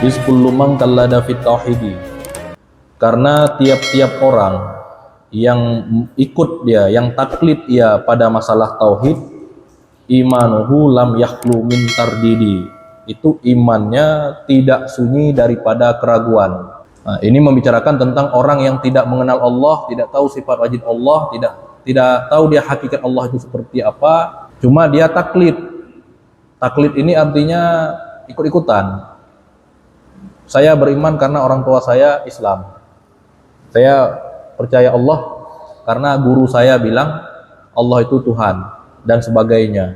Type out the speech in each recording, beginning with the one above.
Is kullu man qallada fit tauhidi. Karena tiap-tiap orang yang ikut dia, yang taklid dia pada masalah tauhid, imanuhu lam yakhlu min tardidi. Itu imannya tidak sunyi daripada keraguan. Nah, ini membicarakan tentang orang yang tidak mengenal Allah, tidak tahu sifat wajib Allah, tidak tahu dia hakikat Allah itu seperti apa, cuma dia taklid. Taklid ini artinya ikut-ikutan. Saya beriman karena orang tua saya Islam. Saya percaya Allah karena guru saya bilang Allah itu Tuhan dan sebagainya.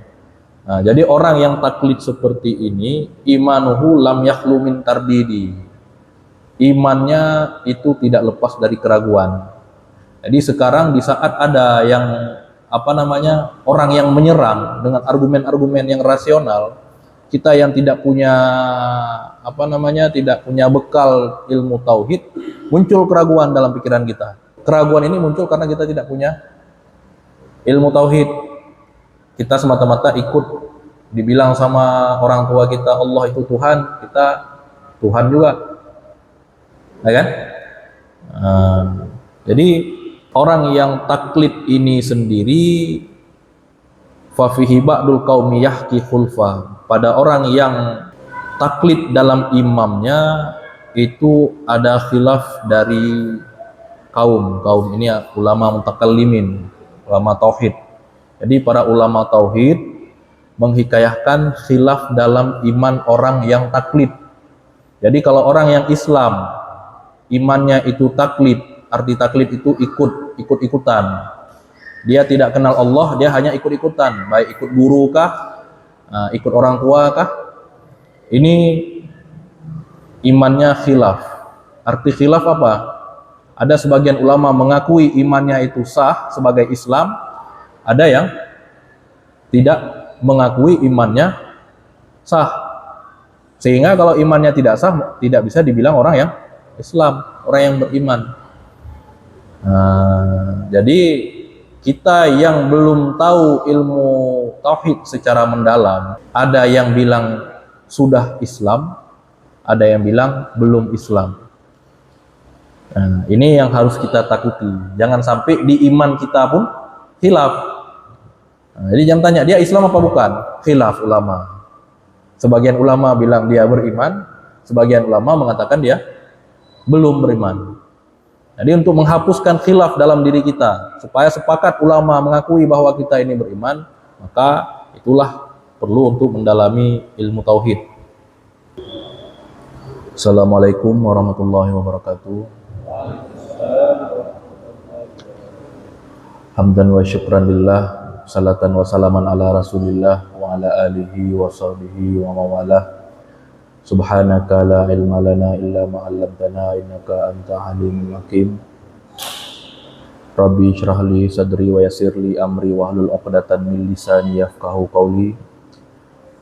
Nah, jadi orang yang taklid seperti ini, imanuhu lam yakhlu min tardidi. Imannya itu tidak lepas dari keraguan. Jadi sekarang di saat ada yang orang yang menyerang dengan argumen-argumen yang rasional, kita yang tidak punya tidak punya bekal ilmu tauhid, muncul keraguan dalam pikiran kita. Keraguan ini muncul karena kita tidak punya ilmu tauhid. Kita semata-mata ikut dibilang sama orang tua kita Allah itu Tuhan, kita Tuhan juga, ya kan? Jadi orang yang taklid ini sendiri, fafihi ba'dul qaumi yahki khulfa, pada orang yang taklid dalam imamnya itu ada khilaf dari kaum ini ya, ulama mutakallimin, ulama tauhid. Jadi para ulama tauhid menghikayahkan khilaf dalam iman orang yang taklid. Jadi kalau orang yang Islam imannya itu taklid, arti taklid itu ikut-ikutan. Dia tidak kenal Allah, dia hanya ikut-ikutan, baik ikut guru kah, ikut orang tua kah. Ini imannya khilaf. Arti khilaf apa? Ada sebagian ulama mengakui imannya itu sah sebagai Islam, ada yang tidak mengakui imannya sah. Sehingga kalau imannya tidak sah, tidak bisa dibilang orang yang Islam, orang yang beriman. Jadi kita yang belum tahu ilmu tauhid secara mendalam, ada yang bilang sudah Islam, ada yang bilang belum Islam. Nah, ini yang harus kita takuti. Jangan sampai di iman kita pun khilaf. Jadi jangan tanya dia Islam apa bukan, khilaf ulama. Sebagian ulama bilang dia beriman, sebagian ulama mengatakan dia belum beriman. Jadi untuk menghapuskan khilaf dalam diri kita, supaya sepakat ulama mengakui bahwa kita ini beriman, maka itulah perlu untuk mendalami ilmu tauhid. Assalamualaikum warahmatullahi wabarakatuh. Hamdan wa syukran lillah, salatan wa salaman ala rasulillah wa ala alihi wa sahbihi wa mawalah. Subhanaka la ilma lana illa ma 'allamtana innaka anta alimul hakim. Rabbi shrah li sadri wa yassir li amri wahlul 'uqdatam min lisani yafqahu qawli.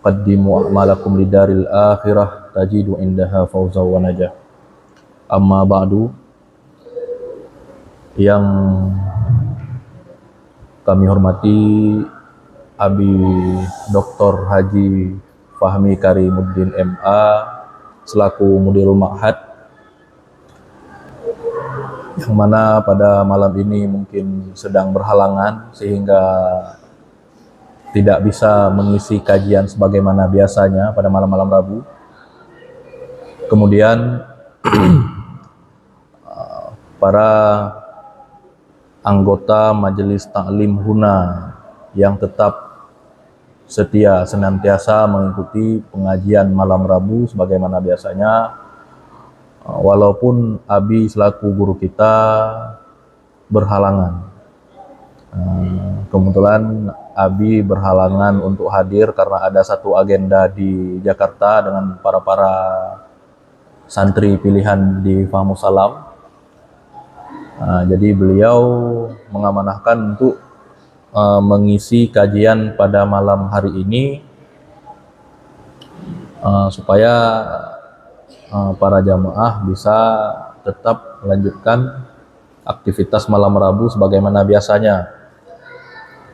Qaddimu a'malakum lidaril akhirah tajidu indaha fawza wa najah. Amma ba'du. Yang kami hormati Abi Dr. Haji Fahmi Karimuddin MA selaku Mudirul Ma'had, yang mana pada malam ini mungkin sedang berhalangan sehingga tidak bisa mengisi kajian sebagaimana biasanya pada malam-malam Rabu. Kemudian para anggota Majelis Ta'lim Huna yang tetap setia senantiasa mengikuti pengajian malam Rabu sebagaimana biasanya, walaupun Abi selaku guru kita berhalangan. Kebetulan Abi berhalangan untuk hadir karena ada satu agenda di Jakarta dengan para santri pilihan di Fahmus Salam. Jadi beliau mengamanahkan untuk mengisi kajian pada malam hari ini, supaya para jamaah bisa tetap melanjutkan aktivitas malam Rabu sebagaimana biasanya.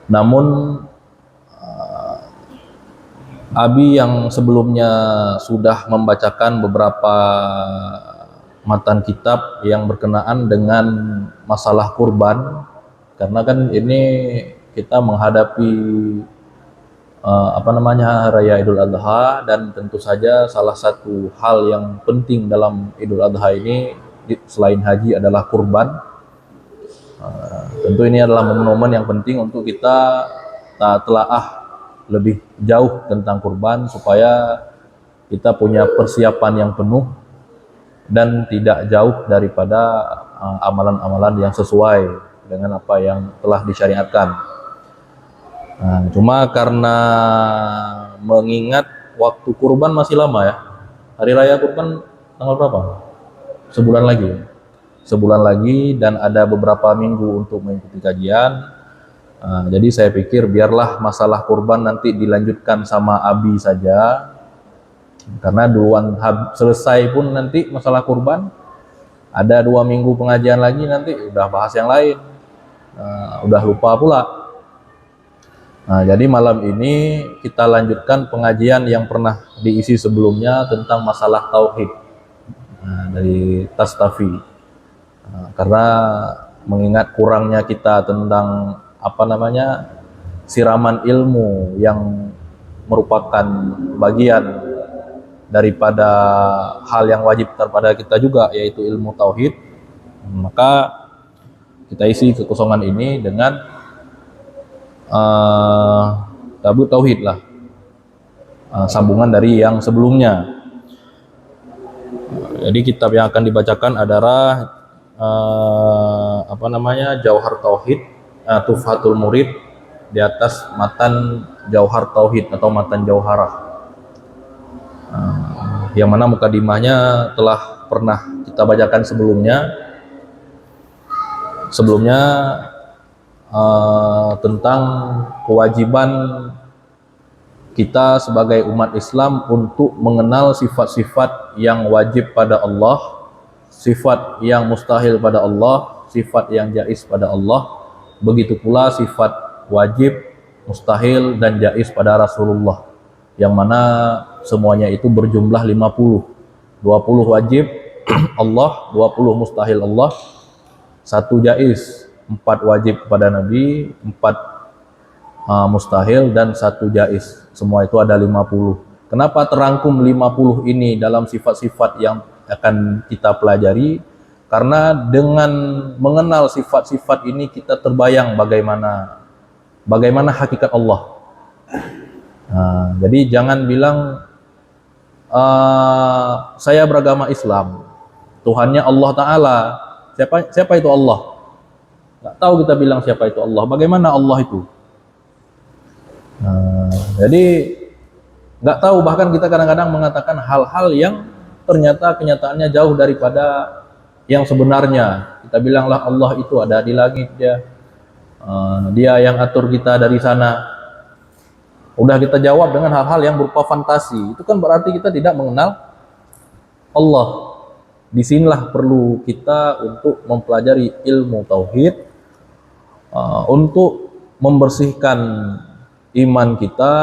Namun Abi yang sebelumnya sudah membacakan beberapa matan kitab yang berkenaan dengan masalah kurban, karena kan ini kita menghadapi Raya Idul Adha, dan tentu saja salah satu hal yang penting dalam Idul Adha ini selain haji adalah kurban. Tentu ini adalah momen-momen yang penting untuk kita telaah lebih jauh tentang kurban supaya kita punya persiapan yang penuh dan tidak jauh daripada amalan-amalan yang sesuai dengan apa yang telah disyariatkan. Cuma karena mengingat waktu kurban masih lama ya. Hari raya kurban tanggal berapa? Sebulan lagi. Sebulan lagi dan ada beberapa minggu untuk mengikuti kajian. Jadi saya pikir biarlah masalah kurban nanti dilanjutkan sama Abi saja, karena duluan selesai pun nanti masalah kurban ada 2 minggu pengajian lagi, nanti udah bahas yang lain, udah lupa pula. Jadi malam ini kita lanjutkan pengajian yang pernah diisi sebelumnya tentang masalah tauhid dari Tastafi, karena mengingat kurangnya kita tentang siraman ilmu yang merupakan bagian daripada hal yang wajib kepada kita juga, yaitu ilmu tauhid. Maka kita isi kekosongan ini dengan tabut tauhid lah, sambungan dari yang sebelumnya. Jadi kitab yang akan dibacakan adalah Jauhar Tauhid, Tuhfatul Murid, di atas matan Jauhar Tauhid atau matan Jauharah, yang mana mukadimahnya telah pernah kita bacakan sebelumnya tentang kewajiban kita sebagai umat Islam untuk mengenal sifat-sifat yang wajib pada Allah, sifat yang mustahil pada Allah, sifat yang jaiz pada Allah. Begitu pula sifat wajib, mustahil, dan jaiz pada Rasulullah, yang mana semuanya itu berjumlah 50. 20 wajib Allah, 20 mustahil Allah, 1 jaiz, 4 wajib pada Nabi, 4 mustahil, dan 1 jaiz. Semua itu ada 50. Kenapa terangkum 50 ini dalam sifat-sifat yang akan kita pelajari? Karena dengan mengenal sifat-sifat ini kita terbayang bagaimana hakikat Allah. Jadi jangan bilang saya beragama Islam, Tuhannya Allah Ta'ala. Siapa itu Allah? Nggak tahu kita bilang siapa itu Allah. Bagaimana Allah itu? Jadi nggak tahu, bahkan kita kadang-kadang mengatakan hal-hal yang ternyata kenyataannya jauh daripada yang sebenarnya. Kita bilanglah Allah itu ada di langit, dia yang atur kita dari sana. Udah kita jawab dengan hal-hal yang berupa fantasi, itu kan berarti kita tidak mengenal Allah. Disinilah perlu kita untuk mempelajari ilmu tauhid, untuk membersihkan iman kita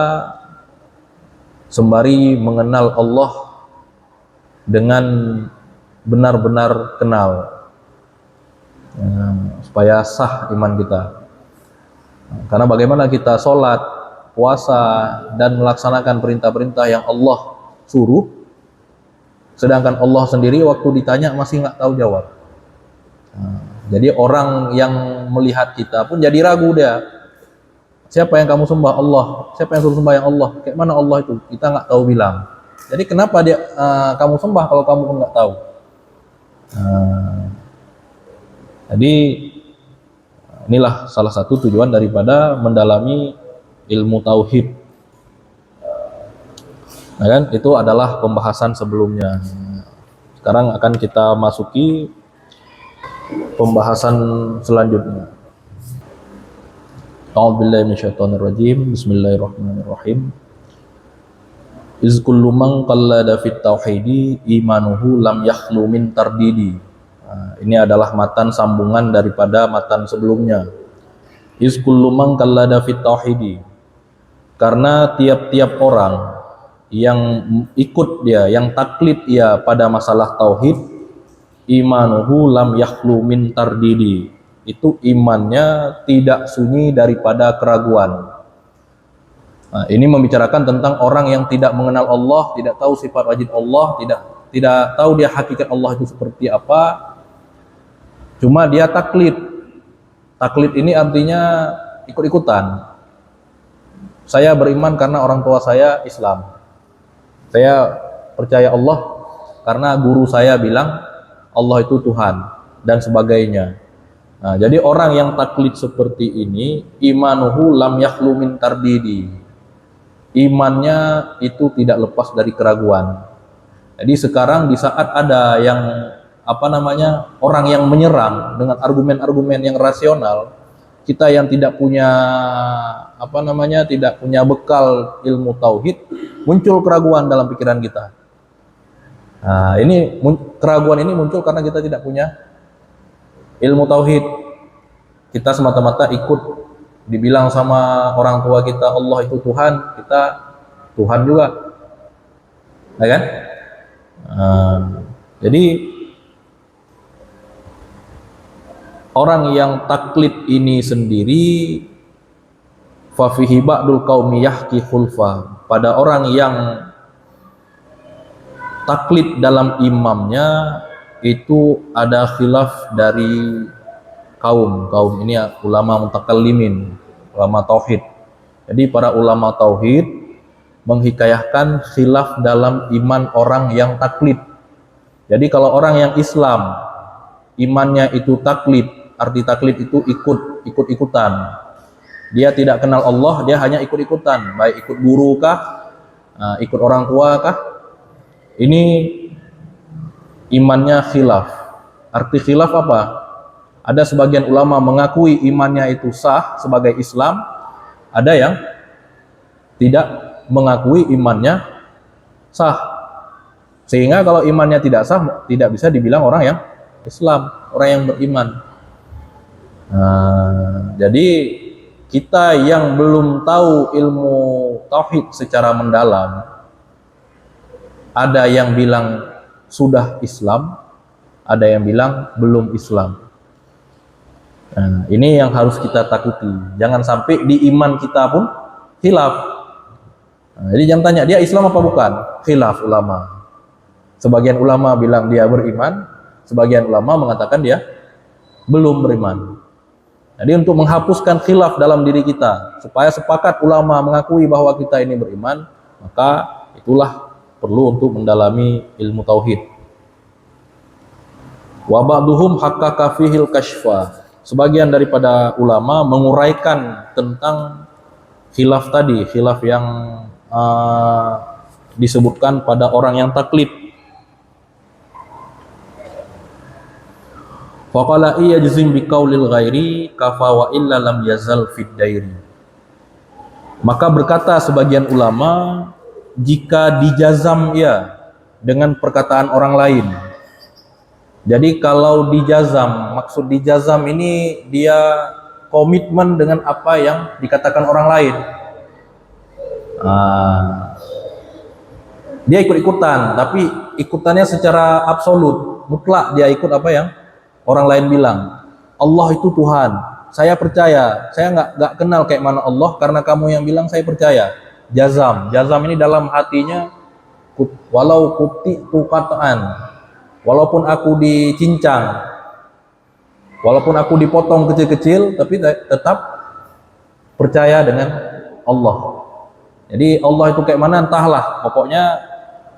sembari mengenal Allah dengan benar-benar kenal, supaya sah iman kita. Karena bagaimana kita sholat, puasa, dan melaksanakan perintah-perintah yang Allah suruh, sedangkan Allah sendiri waktu ditanya masih nggak tahu jawab. Jadi orang yang melihat kita pun jadi ragu dia. Siapa yang kamu sembah? Allah. Siapa yang suruh sembah yang Allah? Kayak mana Allah itu? Kita nggak tahu bilang. Jadi kenapa dia kamu sembah kalau kamu pun nggak tahu? Jadi inilah salah satu tujuan daripada mendalami ilmu tauhid. Nah kan, itu adalah pembahasan sebelumnya. Sekarang akan kita masuki pembahasan selanjutnya. A'udzubillahi minasyaitonirrajim. Bismillahirrahmanirrahim. Iz kullu man qallada fit tauhidi imanuhu lam yakhlu min tardidi. Ini adalah matan sambungan daripada matan sebelumnya. Iz kullu man qallada fit tauhidi. Karena tiap-tiap orang yang ikut dia, yang taklid ia pada masalah tauhid, imanuhu lam yakhlu min tardidi. Itu imannya tidak sunyi daripada keraguan. Nah, ini membicarakan tentang orang yang tidak mengenal Allah, tidak tahu sifat wajib Allah, tidak tahu dia hakikat Allah itu seperti apa. Cuma dia taklid. Taklid ini artinya ikut-ikutan. Saya beriman karena orang tua saya Islam. Saya percaya Allah karena guru saya bilang Allah itu Tuhan dan sebagainya. Nah, jadi orang yang taklid seperti ini, imanuhu lam yakhlu min tardidi. Imannya itu tidak lepas dari keraguan. Jadi sekarang di saat ada yang orang yang menyerang dengan argumen-argumen yang rasional, kita yang tidak punya tidak punya bekal ilmu tauhid, muncul keraguan dalam pikiran kita. Nah, ini keraguan ini muncul karena kita tidak punya ilmu tauhid. Kita semata-mata ikut dibilang sama orang tua kita Allah itu Tuhan, kita Tuhan juga, ya kan? Jadi orang yang taklid ini sendiri, fa fihi ba'dul qaumi yahki khulfa, pada orang yang taklid dalam imamnya itu ada khilaf dari kaum ini ya, ulama mutakallimin, ulama tauhid. Jadi para ulama tauhid menghikayahkan khilaf dalam iman orang yang taklid. Jadi kalau orang yang Islam imannya itu taklid, arti taklid itu ikut-ikutan. Dia tidak kenal Allah, dia hanya ikut-ikutan, baik ikut guru kah, ikut orang tua kah. Ini imannya khilaf. Arti khilaf apa? Ada sebagian ulama mengakui imannya itu sah sebagai Islam, ada yang tidak mengakui imannya sah. Sehingga kalau imannya tidak sah, tidak bisa dibilang orang yang Islam, orang yang beriman. Jadi kita yang belum tahu ilmu tauhid secara mendalam, ada yang bilang sudah Islam, ada yang bilang belum Islam. Nah, ini yang harus kita takuti. Jangan sampai di iman kita pun khilaf. Jadi jangan tanya dia Islam apa bukan, khilaf ulama. Sebagian ulama bilang dia beriman, sebagian ulama mengatakan dia belum beriman. Jadi untuk menghapuskan khilaf dalam diri kita, supaya sepakat ulama mengakui bahwa kita ini beriman, maka itulah perlu untuk mendalami ilmu tauhid. Wa ba'duhum haqqaqa fihil kashfa. Sebagian daripada ulama menguraikan tentang khilaf tadi, khilaf yang disebutkan pada orang yang taklid. Faqala iyajzim biqaulil ghairi kafa wa illa lam yazal fid dairi. Maka berkata sebagian ulama, jika dijazam ya dengan perkataan orang lain. Jadi kalau dijazam, maksud dijazam ini dia komitmen dengan apa yang dikatakan orang lain. Dia ikut-ikutan, tapi ikutannya secara absolut, mutlak dia ikut apa yang orang lain bilang. Allah itu Tuhan, saya percaya, saya nggak kenal kayak mana Allah, karena kamu yang bilang saya percaya. Jazam ini dalam hatinya, walau kuti tukataan, walaupun aku dicincang, walaupun aku dipotong kecil-kecil, tapi tetap percaya dengan Allah. Jadi Allah itu kayak mana entahlah, pokoknya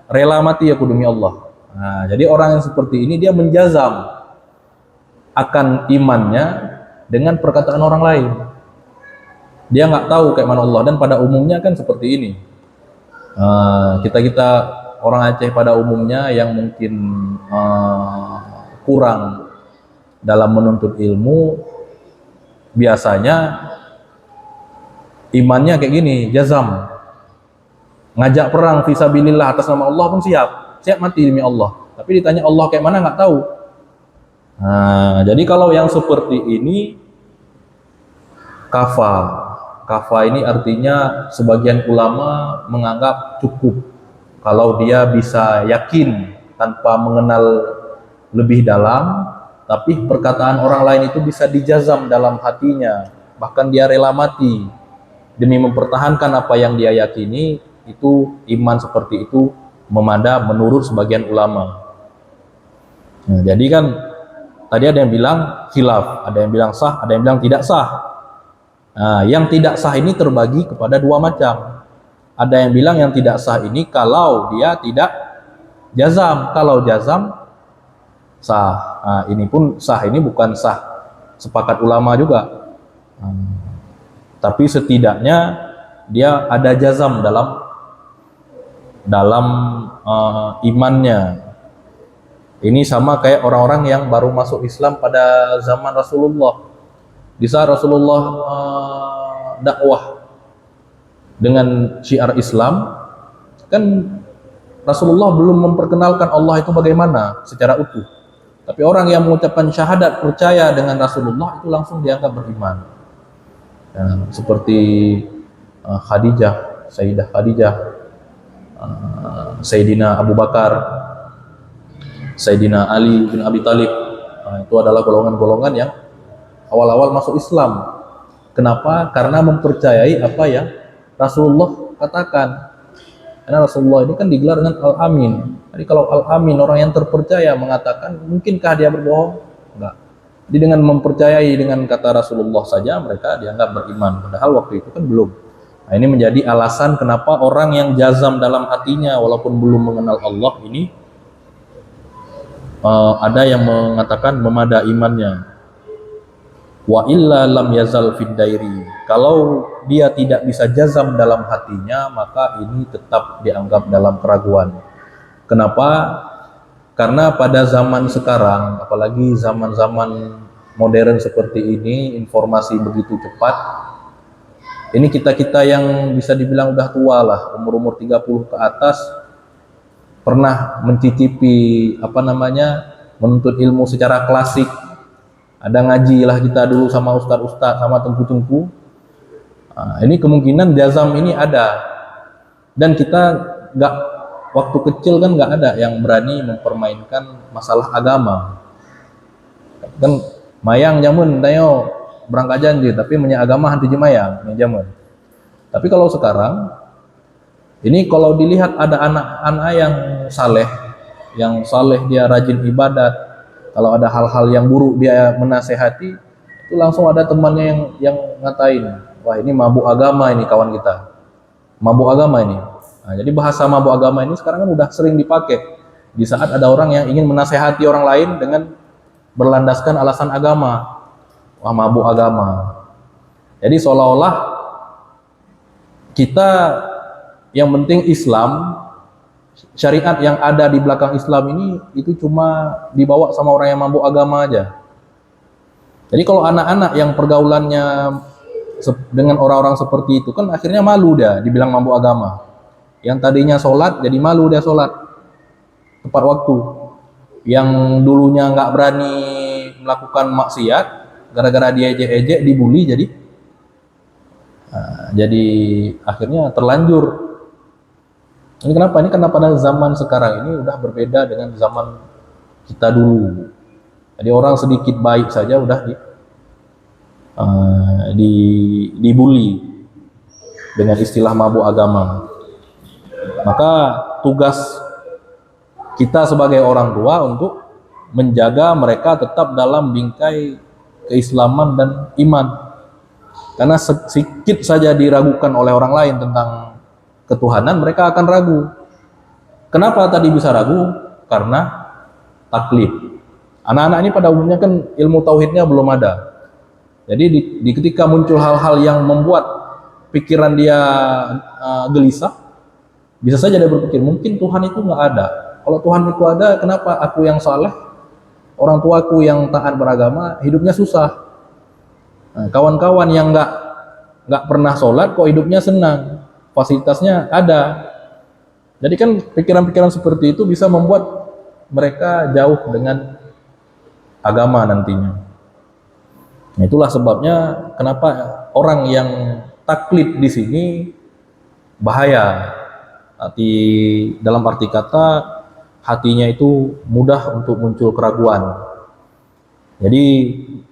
rela mati aku demi Allah. Nah, jadi orang yang seperti ini dia menjazam akan imannya dengan perkataan orang lain. Dia nggak tahu kayak mana Allah, dan pada umumnya kan seperti ini. Kita orang Aceh pada umumnya yang mungkin kurang dalam menuntut ilmu, biasanya imannya kayak gini, jazam. Ngajak perang fisabilillah atas nama Allah pun siap mati demi Allah. Tapi ditanya Allah kayak mana nggak tahu. Nah, jadi kalau yang seperti ini kafa ini artinya sebagian ulama menganggap cukup kalau dia bisa yakin tanpa mengenal lebih dalam, tapi perkataan orang lain itu bisa dijazam dalam hatinya, bahkan dia rela mati demi mempertahankan apa yang dia yakini, itu iman seperti itu memada menurut sebagian ulama. Nah, jadi kan tadi ada yang bilang khilaf, ada yang bilang sah, ada yang bilang tidak sah. Nah, yang tidak sah ini terbagi kepada dua macam. Ada yang bilang yang tidak sah ini kalau dia tidak jazam, kalau jazam sah. Nah, ini pun sah, ini bukan sah sepakat ulama juga. Tapi setidaknya dia ada jazam dalam imannya. Ini sama kayak orang-orang yang baru masuk Islam pada zaman Rasulullah. Di saat Rasulullah dakwah dengan syiar Islam, kan Rasulullah belum memperkenalkan Allah itu bagaimana secara utuh. Tapi orang yang mengucapkan syahadat percaya dengan Rasulullah itu langsung dianggap beriman. Ya, seperti Khadijah, Sayyidah Khadijah, Sayyidina Abu Bakar, Sayyidina Ali bin Abi Thalib. Itu adalah golongan-golongan yang awal-awal masuk Islam. Kenapa? Karena mempercayai apa yang Rasulullah katakan. Karena Rasulullah ini kan digelar dengan Al-Amin. Jadi kalau Al-Amin, orang yang terpercaya mengatakan, mungkinkah dia berbohong? Enggak. Jadi dengan mempercayai dengan kata Rasulullah saja mereka dianggap beriman. Padahal waktu itu kan belum. Nah, ini menjadi alasan kenapa orang yang jazam dalam hatinya walaupun belum mengenal Allah ini ada yang mengatakan memada imannya. Wa illa lam yazal fid dairi. Kalau dia tidak bisa jazam dalam hatinya, maka ini tetap dianggap dalam keraguan. Kenapa? Karena pada zaman sekarang, apalagi zaman-zaman modern seperti ini, informasi begitu cepat. Ini kita-kita yang bisa dibilang udah tua lah, umur-umur 30 ke atas, pernah mencicipi menuntut ilmu secara klasik. Ada ngaji lah kita dulu sama ustadz-ustadz, sama tengku-tengku. Nah, ini kemungkinan jazam ini ada. Dan kita waktu kecil kan nggak ada yang berani mempermainkan masalah agama. Kan mayang jamun tayo berangkat janji, tapi punya agama hantu jemayang jamun. Tapi kalau sekarang ini kalau dilihat ada anak-anak yang saleh dia rajin ibadat, kalau ada hal-hal yang buruk dia menasehati, itu langsung ada temannya yang ngatain, wah ini mabuk agama ini kawan kita, mabuk agama ini. Nah, jadi bahasa mabuk agama ini sekarang kan udah sering dipakai di saat ada orang yang ingin menasehati orang lain dengan berlandaskan alasan agama, wah mabuk agama. Jadi seolah-olah kita yang penting Islam, syariat yang ada di belakang Islam ini itu cuma dibawa sama orang yang mabuk agama aja. Jadi kalau anak-anak yang pergaulannya dengan orang-orang seperti itu kan akhirnya malu dia dibilang mabuk agama. Yang tadinya sholat jadi malu dia sholat tepat waktu. Yang dulunya nggak berani melakukan maksiat gara-gara dia ejek-ejek dibully jadi akhirnya terlanjur. Ini kenapa? Ini karena pada zaman sekarang ini udah berbeda dengan zaman kita dulu. Jadi orang sedikit baik saja udah dibully dengan istilah mabuk agama. Maka tugas kita sebagai orang tua untuk menjaga mereka tetap dalam bingkai keislaman dan iman. Karena sedikit saja diragukan oleh orang lain tentang ketuhanan, mereka akan ragu. Kenapa tadi bisa ragu? Karena taklid. Anak-anak ini pada umumnya kan ilmu tauhidnya belum ada. Jadi di ketika muncul hal-hal yang membuat pikiran dia gelisah, bisa saja dia berpikir mungkin Tuhan itu nggak ada. Kalau Tuhan itu ada, kenapa aku yang saleh, orang tuaku yang taat beragama, hidupnya susah. Nah, kawan-kawan yang nggak pernah sholat, kok hidupnya senang, fasilitasnya ada. Jadi kan pikiran-pikiran seperti itu bisa membuat mereka jauh dengan agama nantinya. Nah, itulah sebabnya kenapa orang yang taklid di sini bahaya. Hati dalam arti kata hatinya itu mudah untuk muncul keraguan. Jadi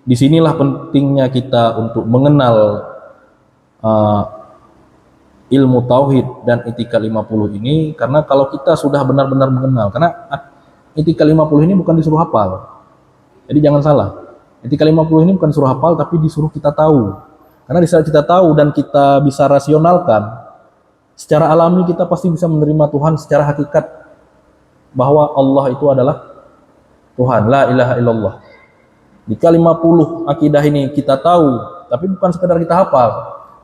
disinilah pentingnya kita untuk mengenal uh, ilmu tauhid dan etika 50 ini, karena kalau kita sudah benar-benar mengenal, karena etika 50 ini bukan disuruh hafal. Jadi jangan salah. Etika 50 ini bukan disuruh hafal tapi disuruh kita tahu. Karena di saat kita tahu dan kita bisa rasionalkan, secara alami kita pasti bisa menerima Tuhan secara hakikat, bahwa Allah itu adalah Tuhan, la ilaha illallah. Jika 50 akidah ini kita tahu, tapi bukan sekedar kita hafal,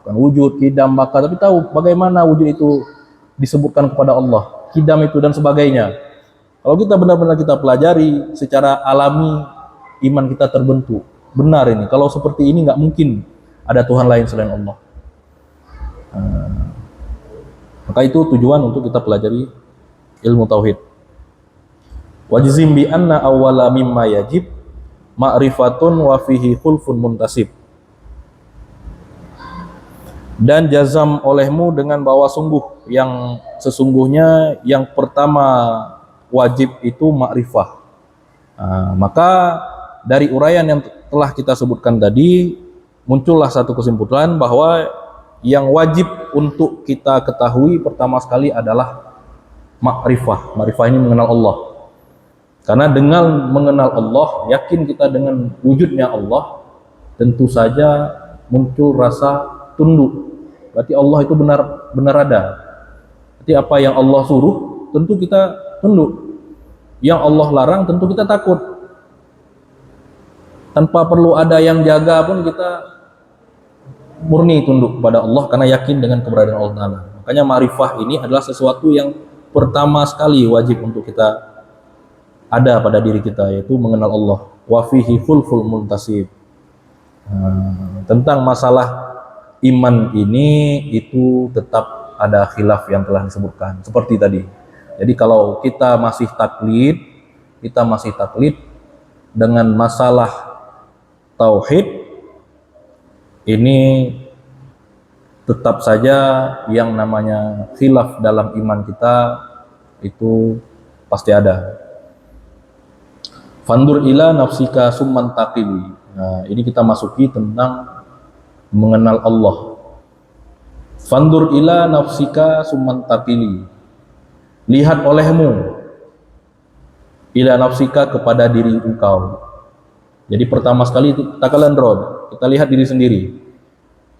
bukan wujud, kidam, baka, tapi tahu bagaimana wujud itu disebutkan kepada Allah, kidam itu dan sebagainya. Kalau kita benar-benar kita pelajari secara alami, iman kita terbentuk. Benar ini, kalau seperti ini nggak mungkin ada Tuhan lain selain Allah. Maka itu tujuan untuk kita pelajari ilmu tauhid. Wajzim bi anna awwala mimma yajib ma'rifatun wa fihi khulfun muntasib. Dan jazam olehmu dengan bahwa sungguh, yang sesungguhnya yang pertama wajib itu ma'rifah. Maka dari uraian yang telah kita sebutkan tadi, muncullah satu kesimpulan bahwa yang wajib untuk kita ketahui pertama sekali adalah ma'rifah. Ma'rifah ini mengenal Allah. Karena dengan mengenal Allah, yakin kita dengan wujudnya Allah, tentu saja muncul rasa tunduk. Berarti Allah itu benar ada. Berarti apa yang Allah suruh, tentu kita tunduk. Yang Allah larang, tentu kita takut. Tanpa perlu ada yang jaga pun kita murni tunduk kepada Allah karena yakin dengan keberadaan Allah Ta'ala. Makanya ma'rifah ini adalah sesuatu yang pertama sekali wajib untuk kita ada pada diri kita, yaitu mengenal Allah. Wa fihi khulful muntasib. Tentang masalah iman ini itu tetap ada khilaf yang telah disebutkan seperti tadi. Jadi kalau kita masih taklid dengan masalah tauhid, ini tetap saja yang namanya khilaf dalam iman kita itu pasti ada. Fandur ila nafsika summan taqiwi. Nah, ini kita masuki tentang mengenal Allah. Fandur ila nafsika summan taqili. Lihat olehmu ila nafsika kepada diri engkau. Jadi pertama sekali itu takalan rod. Kita lihat diri sendiri.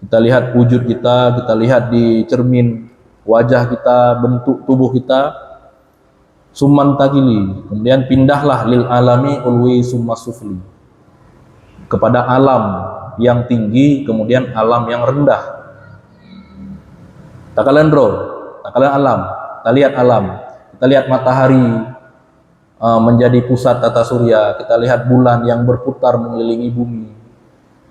Kita lihat wujud kita, kita lihat di cermin wajah kita, bentuk tubuh kita. Summan taqili. Kemudian pindahlah lil alami ulwi summa sufli. Kepada alam yang tinggi, kemudian alam yang rendah. Takalan rod, takalan alam. Kita lihat alam. Kita lihat matahari menjadi pusat tata surya. Kita lihat bulan yang berputar mengelilingi bumi.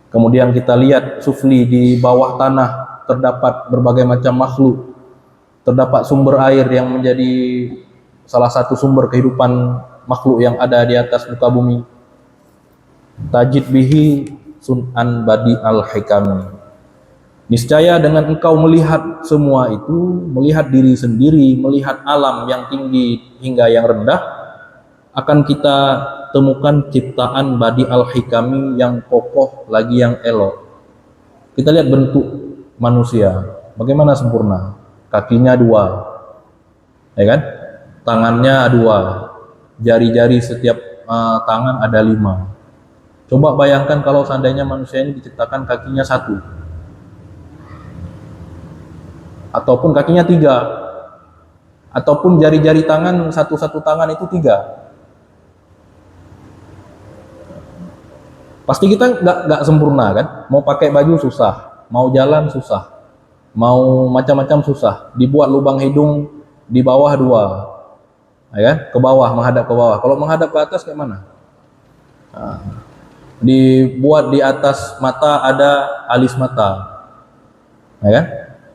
Kemudian kita lihat sufli, di bawah tanah terdapat berbagai macam makhluk. Terdapat sumber air yang menjadi salah satu sumber kehidupan makhluk yang ada di atas muka bumi. Tajid bihi sun'an badi al-hikami. Niscaya dengan engkau melihat semua itu, melihat diri sendiri, melihat alam yang tinggi hingga yang rendah, akan kita temukan ciptaan badi al-hikami yang kokoh lagi yang elok. Kita lihat bentuk manusia, bagaimana sempurna. Kakinya 2, ya kan? Tangannya 2, jari-jari setiap tangan ada 5. Coba bayangkan kalau seandainya manusia ini diciptakan kakinya 1, ataupun kakinya 3, ataupun jari-jari tangan satu tangan itu 3. Pasti kita nggak sempurna kan? Mau pakai baju susah, mau jalan susah, mau macam-macam susah. Dibuat lubang hidung di bawah 2, ya kan? Ke bawah, menghadap ke bawah. Kalau menghadap ke atas kayak mana? Dibuat di atas mata ada alis mata, ya kan?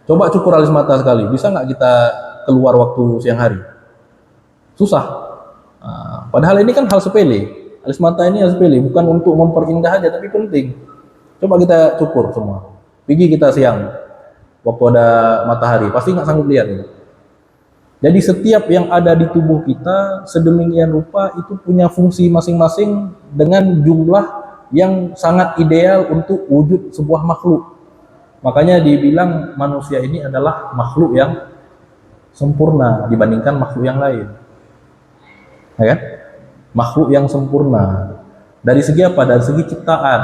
Coba cukur alis mata sekali, bisa nggak kita keluar waktu siang hari? Susah. Padahal ini kan hal sepele. Alis mata ini hal sepele, bukan untuk memperindah aja, tapi penting. Coba kita cukur semua. Pergi kita siang, waktu ada matahari, pasti nggak sanggup lihat ini. Jadi setiap yang ada di tubuh kita sedemikian rupa itu punya fungsi masing-masing dengan jumlah yang sangat ideal untuk wujud sebuah makhluk. Makanya dibilang manusia ini adalah makhluk yang sempurna dibandingkan makhluk yang lain. Ya kan? Makhluk yang sempurna. Dari segi apa? Dari segi ciptaan.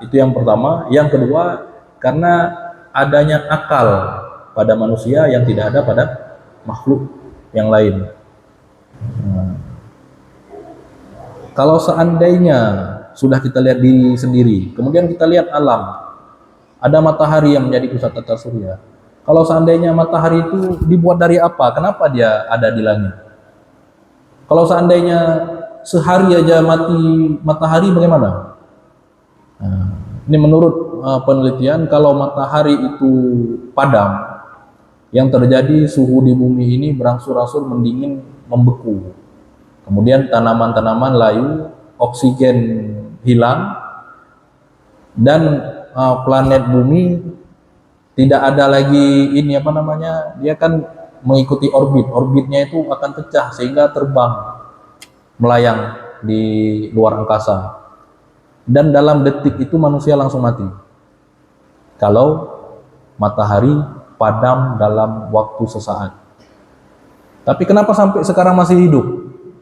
Itu yang pertama. Yang kedua, karena adanya akal pada manusia yang tidak ada pada makhluk yang lain. Nah, kalau seandainya sudah kita lihat diri sendiri, kemudian kita lihat alam, ada matahari yang menjadi pusat tata surya. Kalau seandainya matahari itu dibuat dari apa? Kenapa dia ada di langit? Kalau seandainya sehari aja mati matahari, bagaimana? Nah, ini menurut penelitian, kalau matahari itu padam, yang terjadi suhu di bumi ini berangsur-angsur mendingin, membeku. Kemudian tanaman-tanaman layu, oksigen hilang, dan planet bumi tidak ada lagi ini apa namanya, dia kan mengikuti orbitnya itu akan pecah sehingga terbang melayang di luar angkasa, dan dalam detik itu manusia langsung mati kalau matahari padam dalam waktu sesaat. Tapi kenapa sampai sekarang masih hidup?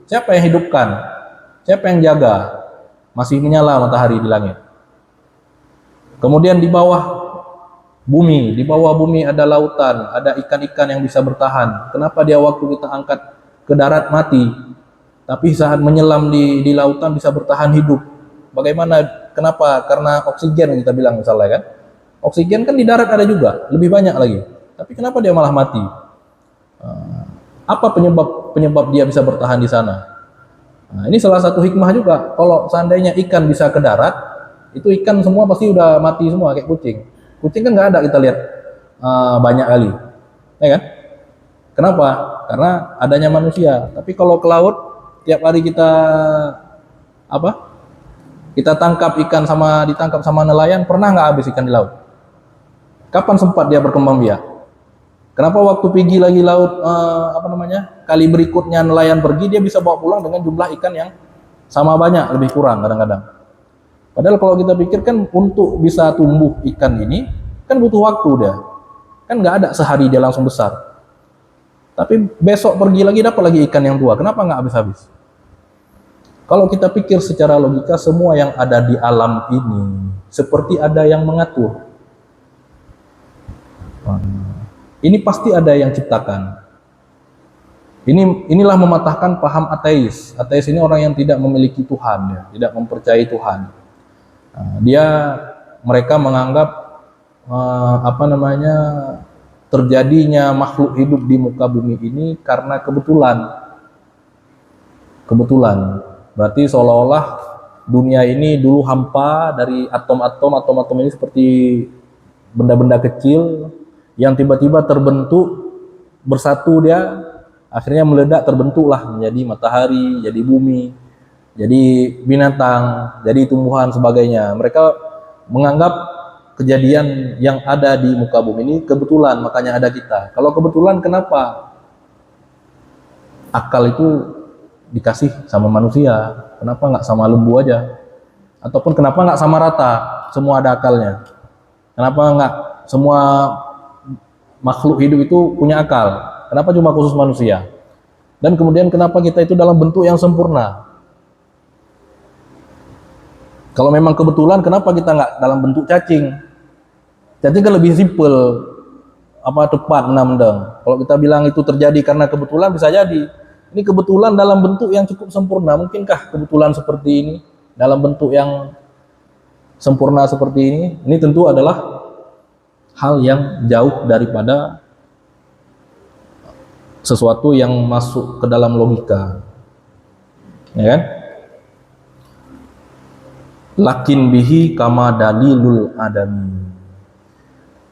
Siapa yang hidupkan? Siapa yang jaga? Masih menyala matahari di langit. Kemudian di bawah bumi ada lautan, ada ikan-ikan yang bisa bertahan. Kenapa dia waktu kita angkat ke darat mati, tapi saat menyelam di lautan bisa bertahan hidup? Bagaimana? Kenapa? Karena oksigen kita bilang misalnya kan. Oksigen kan di darat ada juga, lebih banyak lagi. Tapi kenapa dia malah mati? Apa penyebab dia bisa bertahan di sana? Nah, ini salah satu hikmah juga. Kalau seandainya ikan bisa ke darat, itu ikan semua pasti udah mati semua kayak kucing. Kucing kan nggak ada kita lihat banyak kali, ya kan? Kenapa? Karena adanya manusia. Tapi kalau ke laut, tiap hari kita apa? Kita tangkap ikan ditangkap sama nelayan, pernah nggak habis ikan di laut? Kapan sempat dia berkembang biak? Kenapa waktu pergi lagi laut kali berikutnya nelayan pergi, dia bisa bawa pulang dengan jumlah ikan yang sama banyak, lebih kurang kadang-kadang. Padahal kalau kita pikirkan untuk bisa tumbuh ikan ini kan butuh waktu dia. Kan nggak ada sehari dia langsung besar. Tapi besok pergi lagi dapat lagi ikan yang tua. Kenapa nggak habis-habis? Kalau kita pikir secara logika, semua yang ada di alam ini seperti ada yang mengatur. Ini pasti ada yang ciptakan. Inilah mematahkan paham ateis. Ateis ini orang yang tidak memiliki Tuhan, ya, tidak mempercayai Tuhan. Mereka menganggap terjadinya makhluk hidup di muka bumi ini karena kebetulan. Berarti seolah-olah dunia ini dulu hampa dari atom-atom ini seperti benda-benda kecil yang tiba-tiba terbentuk, bersatu dia, akhirnya meledak, terbentuklah menjadi matahari, jadi bumi, jadi binatang, jadi tumbuhan sebagainya. Mereka menganggap kejadian yang ada di muka bumi ini kebetulan, makanya ada kita. Kalau kebetulan, kenapa akal itu dikasih sama manusia? Kenapa nggak sama lembu aja? Ataupun kenapa nggak sama rata, semua ada akalnya? Kenapa nggak semua makhluk hidup itu punya akal? Kenapa cuma khusus manusia? Dan kemudian kenapa kita itu dalam bentuk yang sempurna? Kalau memang kebetulan, kenapa kita nggak dalam bentuk cacing? Cacing kan lebih simpel, tepat menang-menang. Kalau kita bilang itu terjadi karena kebetulan, bisa jadi. Ini kebetulan dalam bentuk yang cukup sempurna. Mungkinkah kebetulan seperti ini dalam bentuk yang sempurna seperti ini? Ini tentu adalah hal yang jauh daripada sesuatu yang masuk ke dalam logika, ya kan? Lakin bihi kama dalilul adami.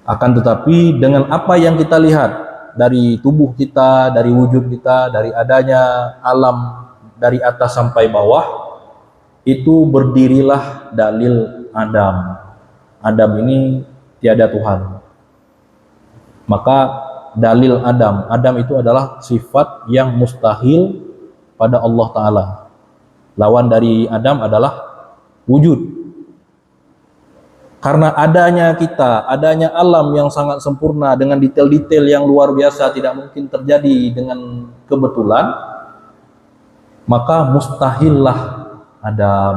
Akan tetapi dengan apa yang kita lihat dari tubuh kita, dari wujud kita, dari adanya alam dari atas sampai bawah, itu berdirilah dalil Adam. Adam ini tiada Tuhan. Maka dalil Adam. Adam itu adalah sifat yang mustahil pada Allah Ta'ala. Lawan dari Adam adalah wujud. Karena adanya kita, adanya alam yang sangat sempurna dengan detail-detail yang luar biasa, tidak mungkin terjadi dengan kebetulan, maka mustahillah Adam,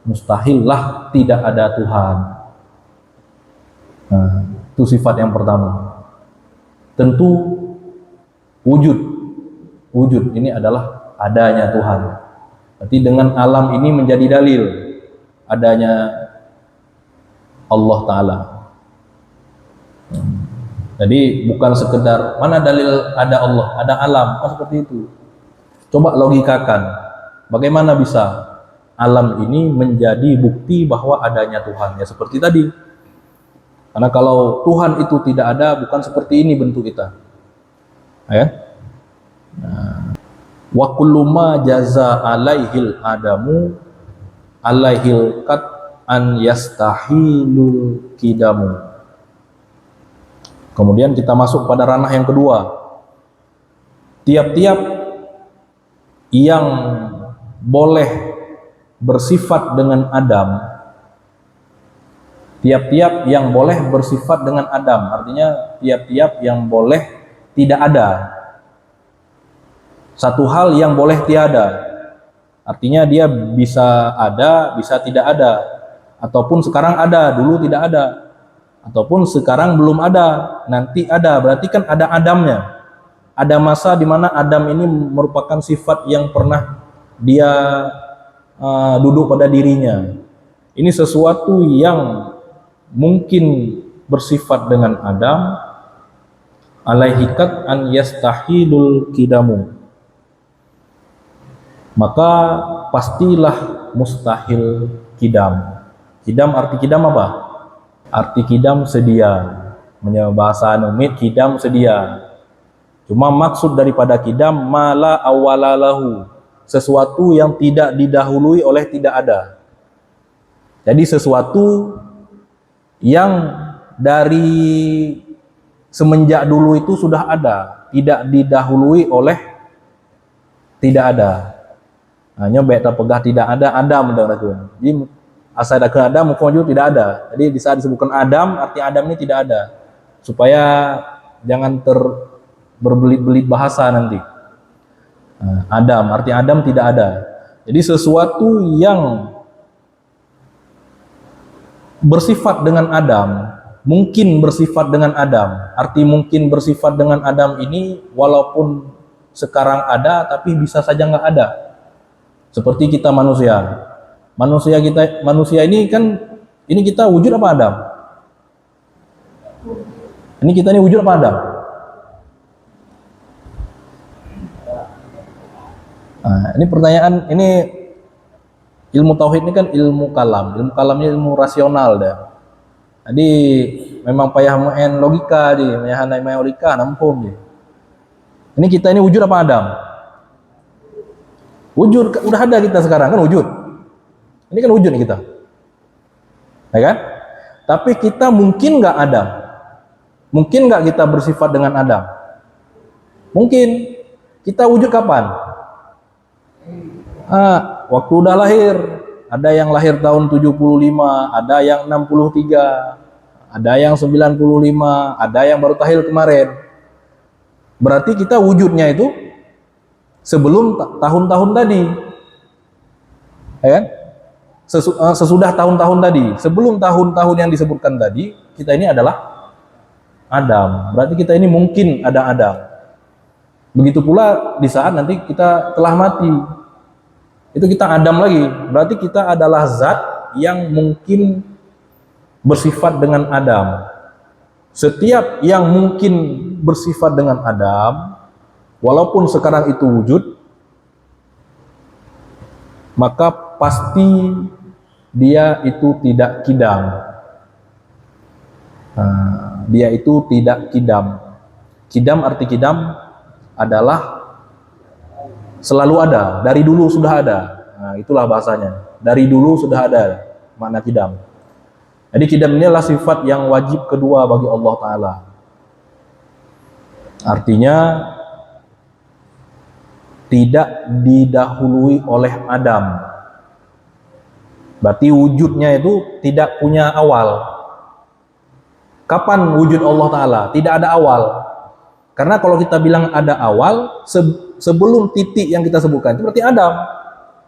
mustahillah tidak ada Tuhan. Nah, itu sifat yang pertama. Tentu wujud ini adalah adanya Tuhan. Berarti dengan alam ini menjadi dalil adanya Allah Ta'ala. Jadi bukan sekedar mana dalil ada Allah, ada alam, seperti itu. Coba logikakan, bagaimana bisa alam ini menjadi bukti bahwa adanya Tuhan? Ya seperti tadi. Karena kalau Tuhan itu tidak ada, bukan seperti ini bentuk kita. Ya. Wa kullu ma jaza alaihil adamu alaihil kat an yastahilul kidamu. Kemudian kita masuk pada ranah yang kedua. Tiap-tiap yang boleh bersifat dengan Adam, tiap-tiap yang boleh bersifat dengan Adam, artinya tiap-tiap yang boleh tidak ada. Satu hal yang boleh tiada, artinya dia bisa ada, bisa tidak ada. Ataupun sekarang ada, dulu tidak ada. Ataupun sekarang belum ada, nanti ada. Berarti kan ada Adamnya. Ada masa di mana Adam ini merupakan sifat yang pernah dia duduk pada dirinya. Ini sesuatu yang mungkin bersifat dengan Adam, alaihikat an yastahilul kidamu. Maka pastilah mustahil kidam. Kidam, arti kidam apa? Arti kidam sedia. Bahasa numit kidam sedia. Cuma maksud daripada kidam mala awalalahu, sesuatu yang tidak didahului oleh tidak ada. Jadi sesuatu yang dari semenjak dulu itu sudah ada, tidak didahului oleh tidak ada. Hanya baik pegah tidak ada Adam. Jadi asal ada ke Adam, mukmujud tidak ada. Jadi di saat disebutkan Adam, arti Adam ini tidak ada. Supaya jangan berbelit-belit bahasa nanti. Adam, arti Adam tidak ada. Jadi sesuatu yang bersifat dengan Adam, mungkin bersifat dengan Adam. Arti mungkin bersifat dengan Adam ini walaupun sekarang ada, tapi bisa saja nggak ada. Seperti kita manusia. Manusia ini kan, ini kita wujud apa Adam? Ini kita ini wujud apa Adam? Nah, ini pertanyaan, ini ilmu tauhid ini kan ilmu kalam. Ilmu kalamnya ilmu rasional dah. Jadi memang payah main logika di, main logika nampung di. Ini kita ini wujud apa Adam? Wujud, udah ada kita sekarang kan wujud. Ini kan wujud nih kita, ya kan? Tapi kita mungkin nggak Adam? Mungkin nggak kita bersifat dengan Adam? Mungkin. Kita wujud kapan? Waktu udah lahir. Ada yang lahir tahun 75, ada yang 63, ada yang 95, ada yang baru tahil kemarin. Berarti kita wujudnya itu sebelum tahun-tahun tadi, ya kan? Sesudah tahun-tahun tadi, sebelum tahun-tahun yang disebutkan tadi, kita ini adalah Adam. Berarti kita ini mungkin ada Adam. Begitu pula di saat nanti kita telah mati, itu kita Adam lagi. Berarti kita adalah zat yang mungkin bersifat dengan Adam. Setiap yang mungkin bersifat dengan Adam, walaupun sekarang itu wujud, maka pasti dia itu tidak kidam. Dia itu tidak kidam. Kidam, arti kidam adalah selalu ada, dari dulu sudah ada. Itulah bahasanya. Dari dulu sudah ada makna kidam. Jadi kidam ini adalah sifat yang wajib kedua bagi Allah Ta'ala. Artinya tidak didahului oleh Adam. Berarti wujudnya itu tidak punya awal. Kapan wujud Allah Ta'ala? Tidak ada awal. Karena kalau kita bilang ada awal, sebelum titik yang kita sebutkan itu berarti Adam,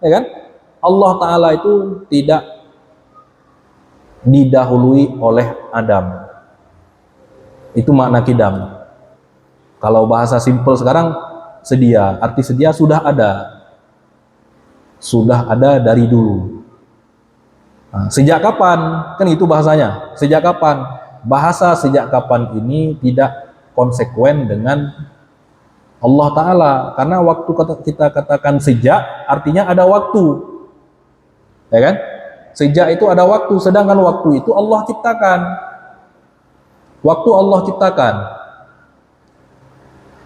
ya kan? Allah Ta'ala itu tidak didahului oleh Adam. Itu makna kidam. Kalau bahasa simpel sekarang, sedia. Arti sedia sudah ada. Sudah ada dari dulu. Nah, sejak kapan? Kan itu bahasanya. Sejak kapan? Bahasa sejak kapan ini tidak konsekuen dengan Allah Ta'ala. Karena waktu kita katakan sejak, artinya ada waktu. Ya kan? Sejak itu ada waktu, sedangkan waktu itu Allah ciptakan. Waktu Allah ciptakan.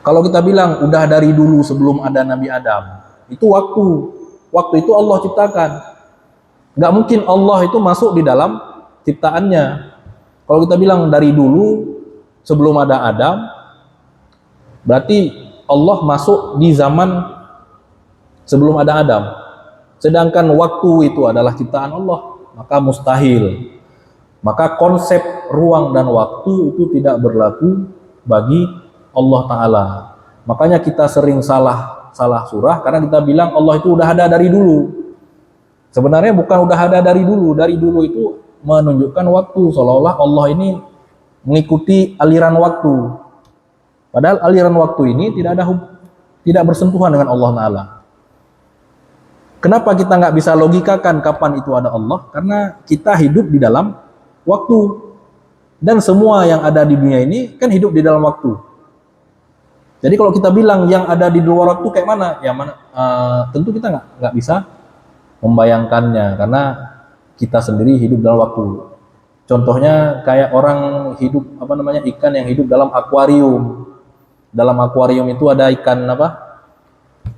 Kalau kita bilang udah dari dulu sebelum ada Nabi Adam, itu waktu. Waktu itu Allah ciptakan. Nggak mungkin Allah itu masuk di dalam ciptaannya. Kalau kita bilang dari dulu sebelum ada Adam, berarti Allah masuk di zaman sebelum ada Adam. Sedangkan waktu itu adalah ciptaan Allah, maka mustahil. Maka konsep ruang dan waktu itu tidak berlaku bagi Allah Ta'ala. Makanya kita sering salah surah karena kita bilang Allah itu udah ada dari dulu. Sebenarnya bukan udah ada dari dulu. Dari dulu itu menunjukkan waktu, seolah-olah Allah ini mengikuti aliran waktu. Padahal aliran waktu ini tidak bersentuhan dengan Allah Ta'ala. Kenapa kita nggak bisa logikakan kapan itu ada Allah? Karena kita hidup di dalam waktu. Dan semua yang ada di dunia ini kan hidup di dalam waktu. Jadi kalau kita bilang yang ada di luar waktu kayak mana? Ya mana? Tentu kita nggak bisa membayangkannya karena kita sendiri hidup dalam waktu. Contohnya kayak orang hidup ikan yang hidup dalam akuarium. Dalam akuarium itu ada ikan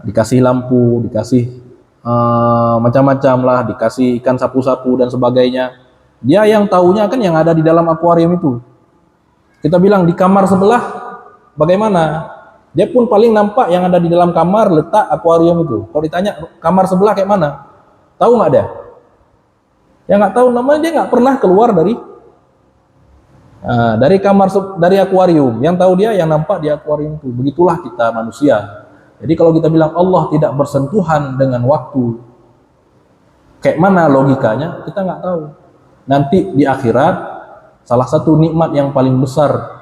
dikasih lampu, dikasih macam-macam lah, dikasih ikan sapu-sapu dan sebagainya. Dia yang tahunya kan yang ada di dalam akuarium itu. Kita bilang di kamar sebelah bagaimana? Dia pun paling nampak yang ada di dalam kamar letak akuarium itu. Kalau ditanya kamar sebelah kayak mana? Tahu nggak dia? Ya nggak tahu, namanya dia nggak pernah keluar dari kamar, dari akuarium. Yang tahu dia yang nampak di akuarium itu. Begitulah kita manusia. Jadi kalau kita bilang Allah tidak bersentuhan dengan waktu, kayak mana logikanya? Kita nggak tahu. Nanti di akhirat, salah satu nikmat yang paling besar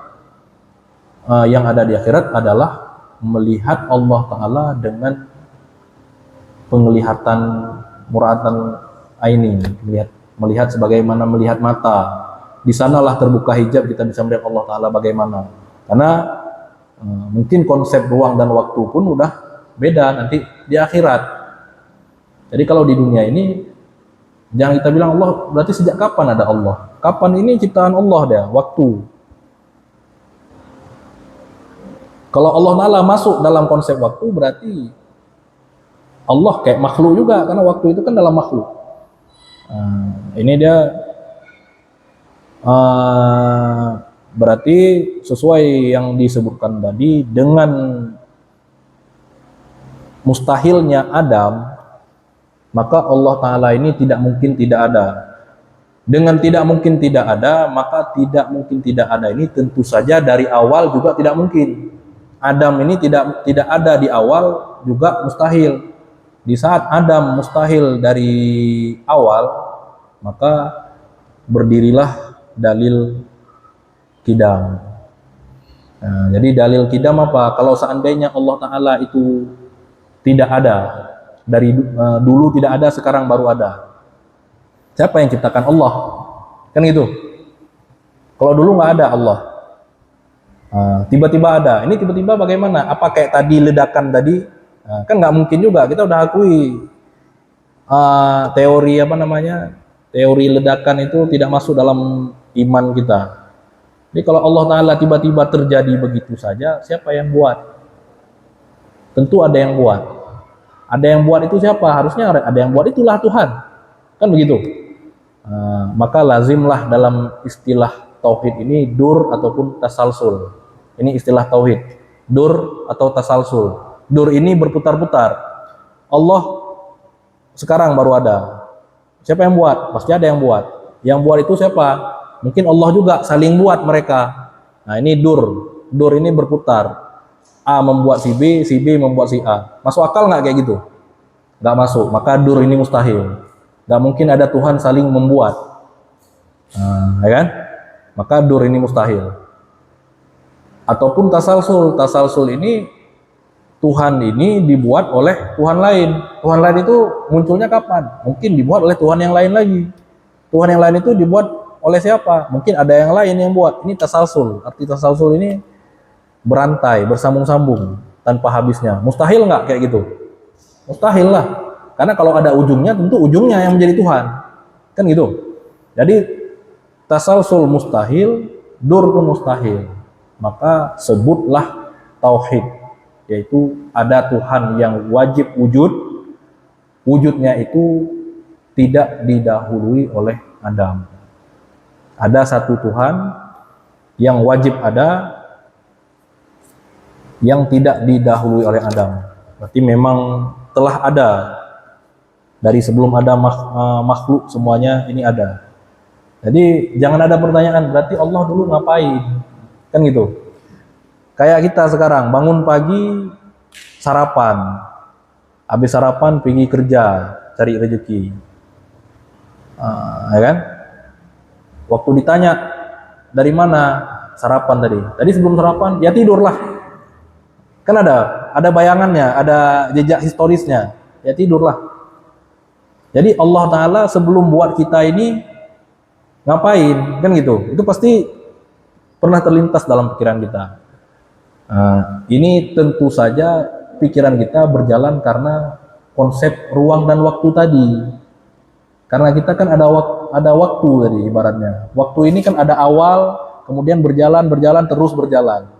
yang ada di akhirat adalah melihat Allah Ta'ala dengan penglihatan muratan aini, melihat sebagaimana melihat mata. Di sanalah terbuka hijab, kita bisa melihat Allah Ta'ala bagaimana. Karena mungkin konsep ruang dan waktu pun udah beda nanti di akhirat. Jadi kalau di dunia ini jangan kita bilang Allah, berarti sejak kapan ada Allah? Kapan ini ciptaan Allah dia, waktu. Kalau Allah Ta'ala masuk dalam konsep waktu, berarti Allah kayak makhluk juga, karena waktu itu kan dalam makhluk. Ini dia berarti sesuai yang disebutkan tadi, dengan mustahilnya Adam, maka Allah Ta'ala ini tidak mungkin tidak ada. Dengan tidak mungkin tidak ada, maka tidak mungkin tidak ada ini tentu saja dari awal juga tidak mungkin. Adam ini tidak ada di awal juga mustahil. Di saat Adam mustahil dari awal, maka berdirilah dalil kidam. Nah, jadi dalil kidam apa? Kalau seandainya Allah Ta'ala itu tidak ada, dari dulu tidak ada, sekarang baru ada. Siapa yang ciptakan? Allah. Kan gitu. Kalau dulu nggak ada Allah, tiba-tiba ada. Ini tiba-tiba bagaimana? Apa kayak tadi ledakan tadi? Kan nggak mungkin juga. Kita udah akui teori teori ledakan itu tidak masuk dalam iman kita. Jadi kalau Allah Ta'ala tiba-tiba terjadi begitu saja, siapa yang buat? Tentu ada yang buat. Ada yang buat itu siapa? Harusnya ada yang buat, itulah Tuhan. Kan begitu. Maka lazimlah dalam istilah tauhid ini dur ataupun tasalsul. Ini istilah tauhid. dur atau tasalsul. Dur ini berputar-putar. Allah sekarang baru ada. Siapa yang buat? Pasti ada yang buat. Yang buat itu siapa? Mungkin Allah juga saling buat mereka. Nah ini dur. Dur ini berputar. A membuat si B membuat si A. Masuk akal nggak kayak gitu? Nggak masuk. Maka dur ini mustahil. Nggak mungkin ada Tuhan saling membuat. Ya kan? Maka dur ini mustahil. Ataupun tasalsul. Tasalsul ini Tuhan ini dibuat oleh Tuhan lain. Tuhan lain itu munculnya kapan? Mungkin dibuat oleh Tuhan yang lain lagi. Tuhan yang lain itu dibuat oleh siapa? Mungkin ada yang lain yang buat. Ini tasalsul. Arti tasalsul ini berantai, bersambung-sambung tanpa habisnya. Mustahil nggak kayak gitu? Mustahil lah. Karena kalau ada ujungnya, tentu ujungnya yang menjadi Tuhan. Kan gitu. Jadi tasalsul mustahil, dur pun mustahil. Maka sebutlah tauhid, yaitu ada Tuhan yang wajib wujud. Wujudnya itu tidak didahului oleh Adam. Ada satu Tuhan yang wajib ada, yang tidak didahului oleh Adam. Berarti memang telah ada dari sebelum ada makhluk, semuanya ini ada. Jadi jangan ada pertanyaan, berarti Allah dulu ngapain? Kan gitu. Kayak kita sekarang bangun pagi, sarapan, habis sarapan pergi kerja cari rezeki, ya kan? Waktu ditanya dari mana sarapan tadi? Tadi sebelum sarapan ya tidurlah. Kan ada bayangannya, ada jejak historisnya. Ya tidurlah. Jadi Allah Ta'ala sebelum buat kita ini ngapain? Kan gitu. Itu pasti pernah terlintas dalam pikiran kita. Ini tentu saja pikiran kita berjalan karena konsep ruang dan waktu tadi. Karena kita kan ada waktu tadi ibaratnya. Waktu ini kan ada awal, kemudian berjalan terus berjalan.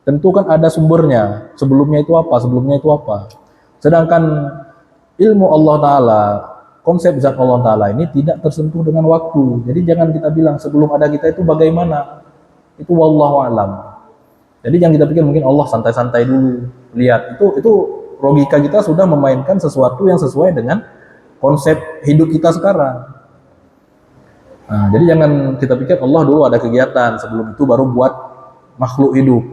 Tentu kan ada sumbernya. Sebelumnya itu apa? Sedangkan ilmu Allah Ta'ala, konsep zat Allah Ta'ala ini tidak tersentuh dengan waktu. Jadi jangan kita bilang sebelum ada kita itu bagaimana. Itu wallahu alam. Jadi jangan kita pikir mungkin Allah santai-santai dulu. Lihat, itu logika kita sudah memainkan sesuatu yang sesuai dengan konsep hidup kita sekarang. Jadi jangan kita pikir Allah dulu ada kegiatan, sebelum itu baru buat makhluk hidup.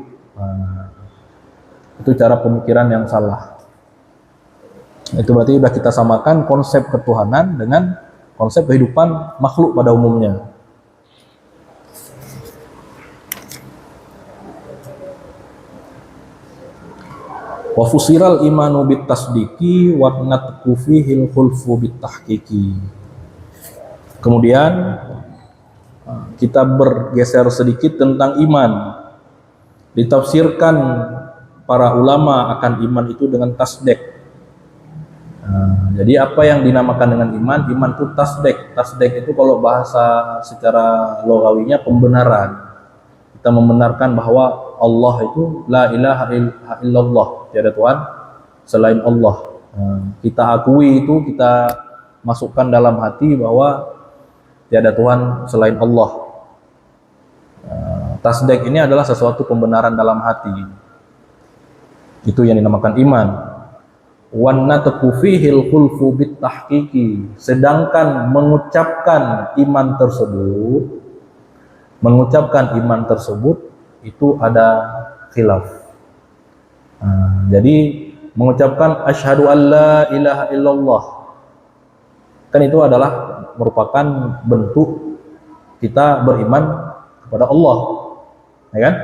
Itu cara pemikiran yang salah. Itu berarti sudah kita samakan konsep ketuhanan dengan konsep kehidupan makhluk pada umumnya. Wa fusiral imanu bit tasdiki wa natqu fihil khulfu bit tahqiqi. Kemudian kita bergeser sedikit tentang iman. Ditafsirkan para ulama akan iman itu dengan tasdek. Jadi apa yang dinamakan dengan iman? Iman itu tasdek. Tasdek itu kalau bahasa secara logawinya pembenaran. Kita membenarkan bahwa Allah itu la ilaha illallah, tiada Tuhan selain Allah. Kita akui itu, kita masukkan dalam hati bahwa tiada Tuhan selain Allah. Tasdek ini adalah sesuatu pembenaran dalam hati. Itu yang dinamakan iman. Wan natqu fihil khulfu bit tahqiqi. Sedangkan mengucapkan iman tersebut itu ada khilaf. Jadi mengucapkan asyhadu alla ilaha illallah kan itu adalah merupakan bentuk kita beriman kepada Allah, ya kan?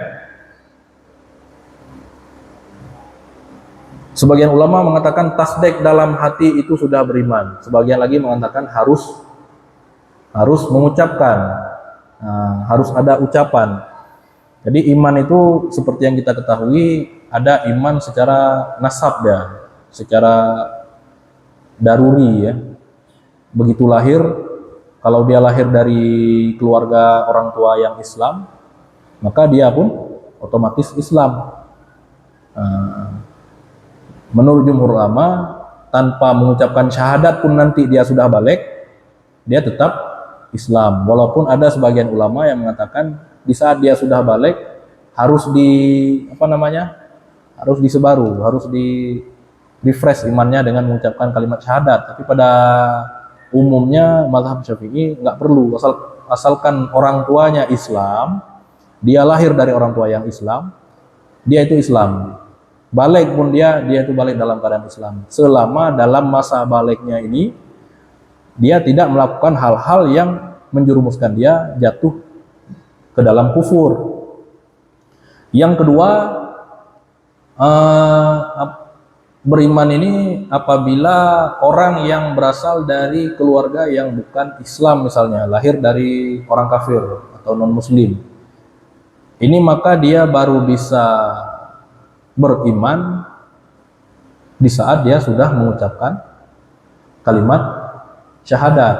Sebagian ulama mengatakan tasdek dalam hati itu sudah beriman. Sebagian lagi mengatakan harus mengucapkan, harus ada ucapan. Jadi iman itu seperti yang kita ketahui, ada iman secara nasab ya, secara daruri ya. Begitu lahir, kalau dia lahir dari keluarga orang tua yang Islam, maka dia pun otomatis Islam. Menurut jumhur ulama, tanpa mengucapkan syahadat pun nanti dia sudah balik, dia tetap Islam. Walaupun ada sebagian ulama yang mengatakan di saat dia sudah balik harus harus disebaru, harus di refresh imannya dengan mengucapkan kalimat syahadat. Tapi pada umumnya mazhab Syafi'i nggak perlu, asalkan orang tuanya Islam, dia lahir dari orang tua yang Islam, dia itu Islam. Balik pun dia itu balik dalam keadaan Islam. Selama dalam masa baliknya ini dia tidak melakukan hal-hal yang menjerumuskan dia jatuh ke dalam kufur. Yang kedua, beriman ini apabila orang yang berasal dari keluarga yang bukan Islam, misalnya lahir dari orang kafir atau non muslim, ini maka dia baru bisa beriman di saat dia sudah mengucapkan kalimat syahadat.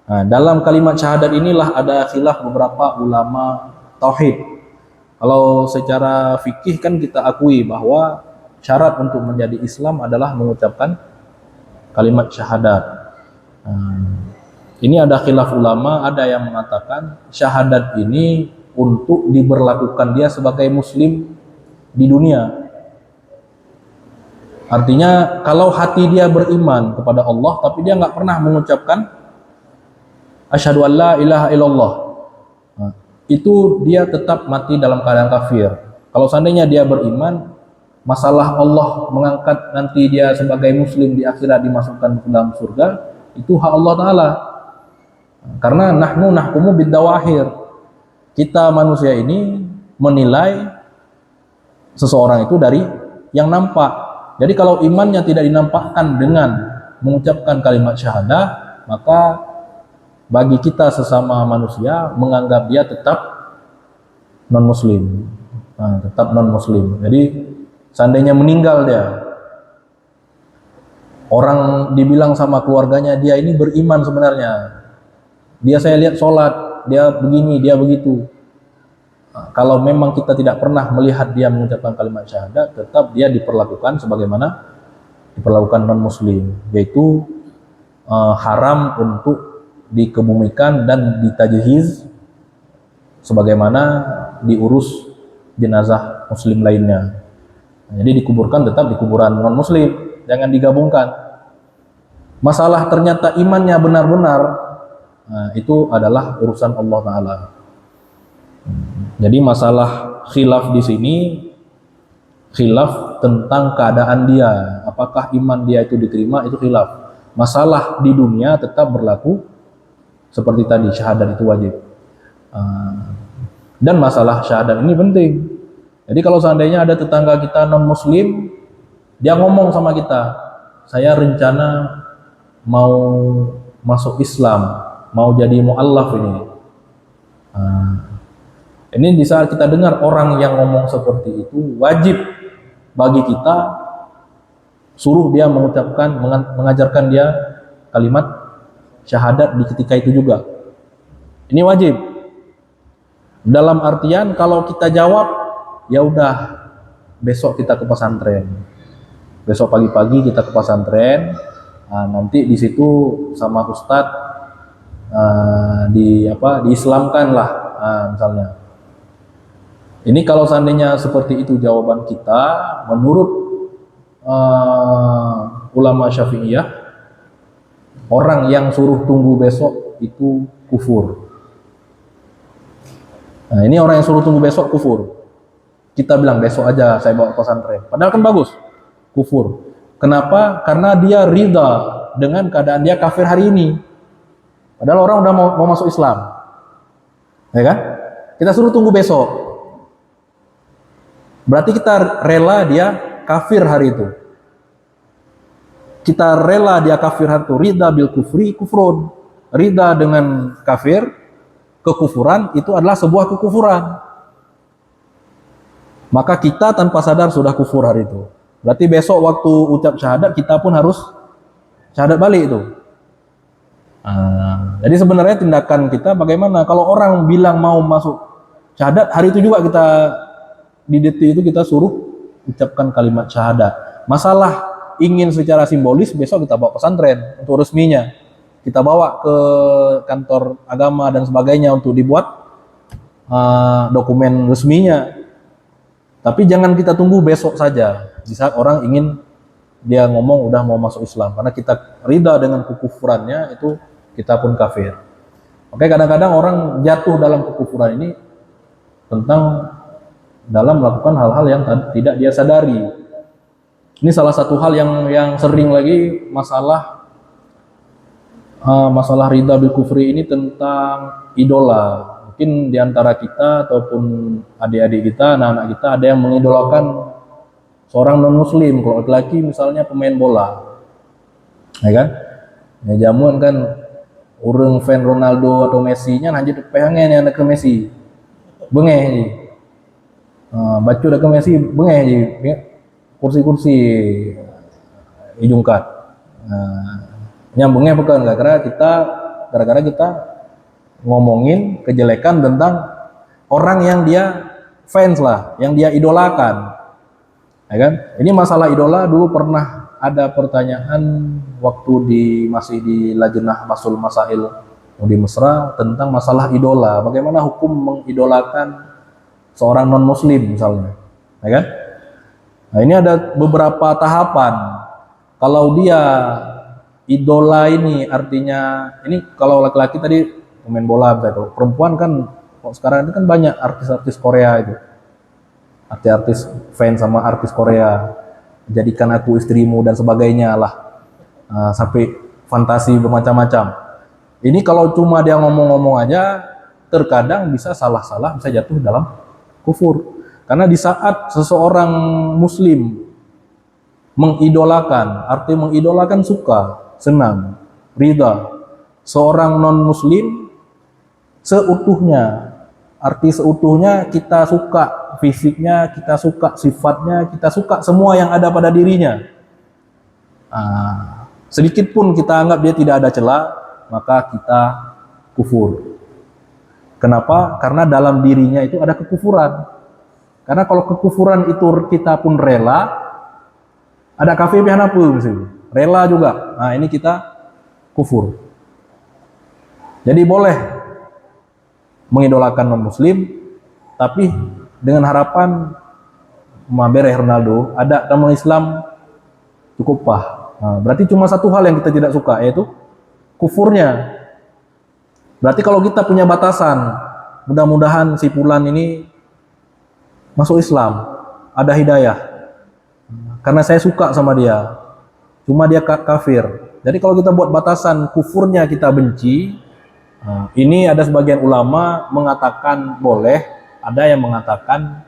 Nah, dalam kalimat syahadat inilah ada khilaf beberapa ulama tauhid. Kalau secara fikih kan kita akui bahwa syarat untuk menjadi Islam adalah mengucapkan kalimat syahadat. Ini ada khilaf ulama, ada yang mengatakan syahadat ini untuk diberlakukan dia sebagai muslim di dunia. Artinya kalau hati dia beriman kepada Allah tapi dia nggak pernah mengucapkan asyhadu an la ilaha illallah, itu dia tetap mati dalam keadaan kafir. Kalau seandainya dia beriman, masalah Allah mengangkat nanti dia sebagai muslim di akhirat dimasukkan ke dalam surga, itu hak Allah Ta'ala. Karena nahnu nahkumu biddawahir, kita manusia ini menilai seseorang itu dari yang nampak. Jadi kalau imannya tidak dinampakkan dengan mengucapkan kalimat syahadah, maka bagi kita sesama manusia menganggap dia tetap non muslim. Tetap non muslim. Jadi seandainya meninggal dia, orang dibilang sama keluarganya dia ini beriman sebenarnya, dia saya lihat sholat, dia begini, dia begitu. Kalau memang kita tidak pernah melihat dia mengucapkan kalimat syahadat, tetap dia diperlakukan sebagaimana diperlakukan non muslim, yaitu haram untuk dikebumikan dan ditajhiz sebagaimana diurus jenazah muslim lainnya. Jadi dikuburkan tetap di kuburan non muslim, jangan digabungkan. Masalah ternyata imannya benar-benar, itu adalah urusan Allah Ta'ala. Jadi masalah khilaf di sini, khilaf tentang keadaan dia, apakah iman dia itu diterima, itu khilaf. Masalah di dunia tetap berlaku seperti tadi, syahadat itu wajib. Dan masalah syahadat ini penting. Jadi kalau seandainya ada tetangga kita non muslim, dia ngomong sama kita, saya rencana mau masuk Islam, mau jadi mu'allaf ini. Ini di saat kita dengar orang yang ngomong seperti itu, wajib bagi kita suruh dia mengucapkan, mengajarkan dia kalimat syahadat di ketika itu juga. Ini wajib. Dalam artian kalau kita jawab, ya udah besok kita ke pesantren. Besok pagi-pagi kita ke pesantren. Nanti di situ sama ustadz diislamkan lah, misalnya. Ini kalau seandainya seperti itu jawaban kita, menurut ulama Syafi'iyah, orang yang suruh tunggu besok itu kufur. Nah, ini orang yang suruh tunggu besok kufur. Kita bilang besok aja saya bawa ke pesantren. Padahal kan bagus. Kufur. Kenapa? Karena dia ridha dengan keadaan dia kafir hari ini. Padahal orang udah mau masuk Islam. Ya kan? Kita suruh tunggu besok. Berarti kita rela dia kafir hari itu. Kita rela dia kafir hari itu. Ridha bil kufri kufrun. Ridha dengan kafir, kekufuran itu adalah sebuah kekufuran. Maka kita tanpa sadar sudah kufur hari itu. Berarti besok waktu ucap syahadat kita pun harus syahadat balik itu. Jadi sebenarnya tindakan kita bagaimana? Kalau orang bilang mau masuk syahadat, hari itu juga kita di detik itu kita suruh ucapkan kalimat syahadat. Masalah ingin secara simbolis besok kita bawa pesantren untuk resminya. Kita bawa ke kantor agama dan sebagainya untuk dibuat dokumen resminya. Tapi jangan kita tunggu besok saja di saat orang ingin dia ngomong udah mau masuk Islam, karena kita ridha dengan kekufurannya itu kita pun kafir. Oke, kadang-kadang orang jatuh dalam kekufuran ini tentang dalam melakukan hal-hal yang tidak dia sadari. Ini salah satu hal yang sering lagi masalah ridha bil kufri ini tentang idola. Mungkin diantara kita ataupun adik-adik kita, anak-anak kita ada yang mengidolakan seorang non muslim. Kalau laki-laki misalnya pemain bola, ya kan? Ya jamuan kan orang fan Ronaldo atau Messi nya lanjut pengen yang ke Messi. Bengeh ji. Baca dah ke Messi bengeh ji. Kursi-kursi ijungkat. Nyambungnya bukan gara-gara kita ngomongin kejelekan tentang orang yang dia fans lah, yang dia idolakan, ya kan? Ini masalah idola dulu pernah ada pertanyaan waktu masih di Lajnah Basul Masail di Mesra tentang masalah idola, bagaimana hukum mengidolakan seorang non muslim misalnya, ya kan? Nah ini ada beberapa tahapan. Kalau dia idola ini artinya, ini kalau laki-laki tadi pemain bola, begitu. Perempuan kan sekarang ini kan banyak artis-artis Korea itu, artis-artis fans sama artis Korea, jadikan aku istrimu dan sebagainya lah, sampai fantasi bermacam-macam. Ini kalau cuma dia ngomong-ngomong aja, terkadang bisa salah-salah, bisa jatuh dalam kufur. Karena di saat seseorang muslim mengidolakan, arti mengidolakan suka, senang, ridha, seorang non muslim seutuhnya, arti seutuhnya kita suka fisiknya, kita suka sifatnya, kita suka semua yang ada pada dirinya. Sedikit pun kita anggap dia tidak ada celah, maka kita kufur. Kenapa? Karena dalam dirinya itu ada kekufuran. Karena kalau kekufuran itu kita pun rela, ada kafir pihak apa misalnya, rela juga. Nah ini kita kufur. Jadi boleh mengidolakan non muslim, tapi dengan harapan Mabereh Ronaldo ada kamu Islam cukup pah. Nah, berarti cuma satu hal yang kita tidak suka, yaitu kufurnya. Berarti kalau kita punya batasan, mudah-mudahan si Fulan ini masuk Islam, ada hidayah, karena saya suka sama dia, cuma dia kafir. Jadi kalau kita buat batasan kufurnya kita benci, ini ada sebagian ulama mengatakan boleh, ada yang mengatakan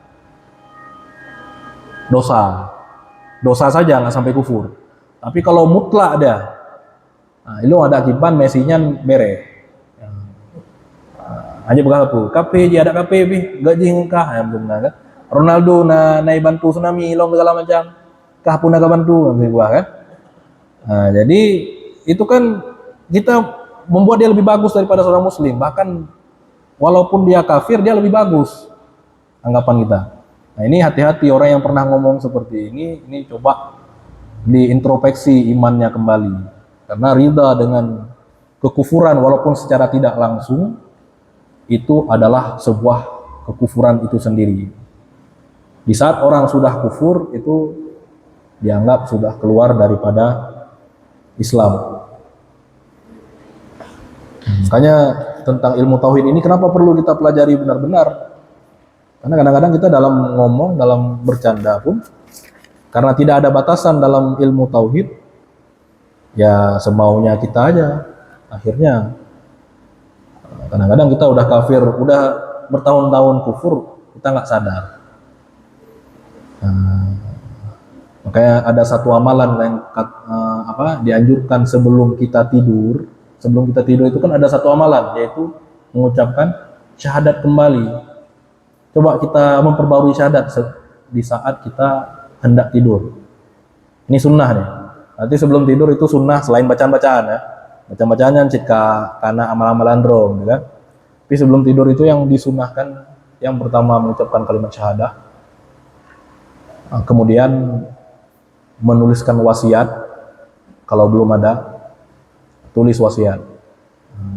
dosa saja, nggak sampai kufur. Tapi kalau mutlak ada, itu ada akibat Messi-nya bere. Hanya berapa? KP ada KP bi gaji ngkah ya belum kan? Ronaldo naik bantu tsunami long segala macam, kah pun nak bantu kan? Jadi itu kan kita membuat dia lebih bagus daripada seorang muslim, bahkan walaupun dia kafir dia lebih bagus anggapan kita. Nah ini hati-hati orang yang pernah ngomong seperti ini coba diintrospeksi imannya kembali, karena ridha dengan kekufuran walaupun secara tidak langsung itu adalah sebuah kekufuran itu sendiri. Di saat orang sudah kufur itu dianggap sudah keluar daripada Islam. Makanya tentang ilmu tauhid ini kenapa perlu kita pelajari benar-benar? Karena kadang-kadang kita dalam ngomong, dalam bercanda pun, karena tidak ada batasan dalam ilmu tauhid, ya semaunya kita aja. Akhirnya kadang-kadang kita udah kafir, udah bertahun-tahun kufur, kita nggak sadar. Makanya ada satu amalan yang dianjurkan sebelum kita tidur. Sebelum kita tidur itu kan ada satu amalan, yaitu mengucapkan syahadat kembali. Coba kita memperbarui syahadat di saat kita hendak tidur. Ini sunnah nih. Nanti sebelum tidur itu sunnah selain bacaan-bacaan ya. Bacaan-bacaannya jika karena amal-amalan rom, ya kan? Tapi sebelum tidur itu yang disunnahkan, yang pertama mengucapkan kalimat syahadah, kemudian menuliskan wasiat. Kalau belum ada, tulis wasiat.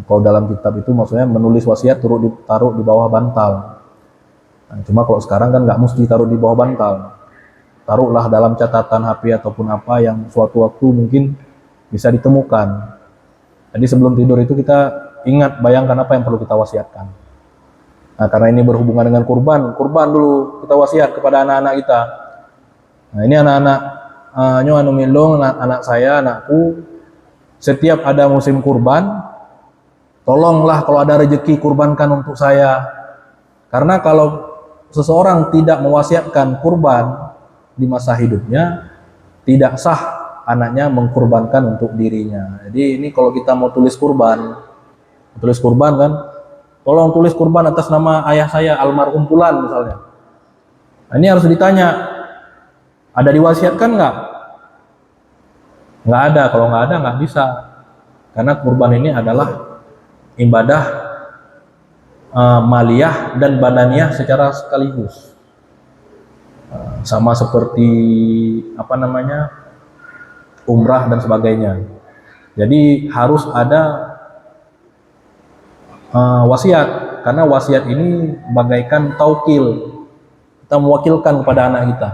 Kalau dalam kitab itu maksudnya menulis wasiat taruh di bawah bantal. Nah, cuma kalau sekarang kan nggak mesti taruh di bawah bantal, taruhlah dalam catatan HP ataupun apa yang suatu waktu mungkin bisa ditemukan. Jadi sebelum tidur itu kita ingat, bayangkan apa yang perlu kita wasiatkan. Nah, karena ini berhubungan dengan kurban dulu kita wasiat kepada anak-anak kita. Nah, ini anak-anak anu milung, anak saya, anakku, setiap ada musim kurban, tolonglah kalau ada rezeki kurbankan untuk saya. Karena kalau seseorang tidak mewasiatkan kurban di masa hidupnya, tidak sah anaknya mengkurbankan untuk dirinya. Jadi ini kalau kita mau tulis kurban kan, tolong tulis kurban atas nama ayah saya almarhum Fulan misalnya. Nah, ini harus ditanya, ada diwasiatkan nggak? Nggak ada. Kalau nggak ada nggak bisa, karena kurban ini adalah ibadah maliyah dan badaniyah secara sekaligus. Sama seperti umrah dan sebagainya. Jadi harus ada wasiat, karena wasiat ini bagaikan taukil, kita mewakilkan kepada anak kita.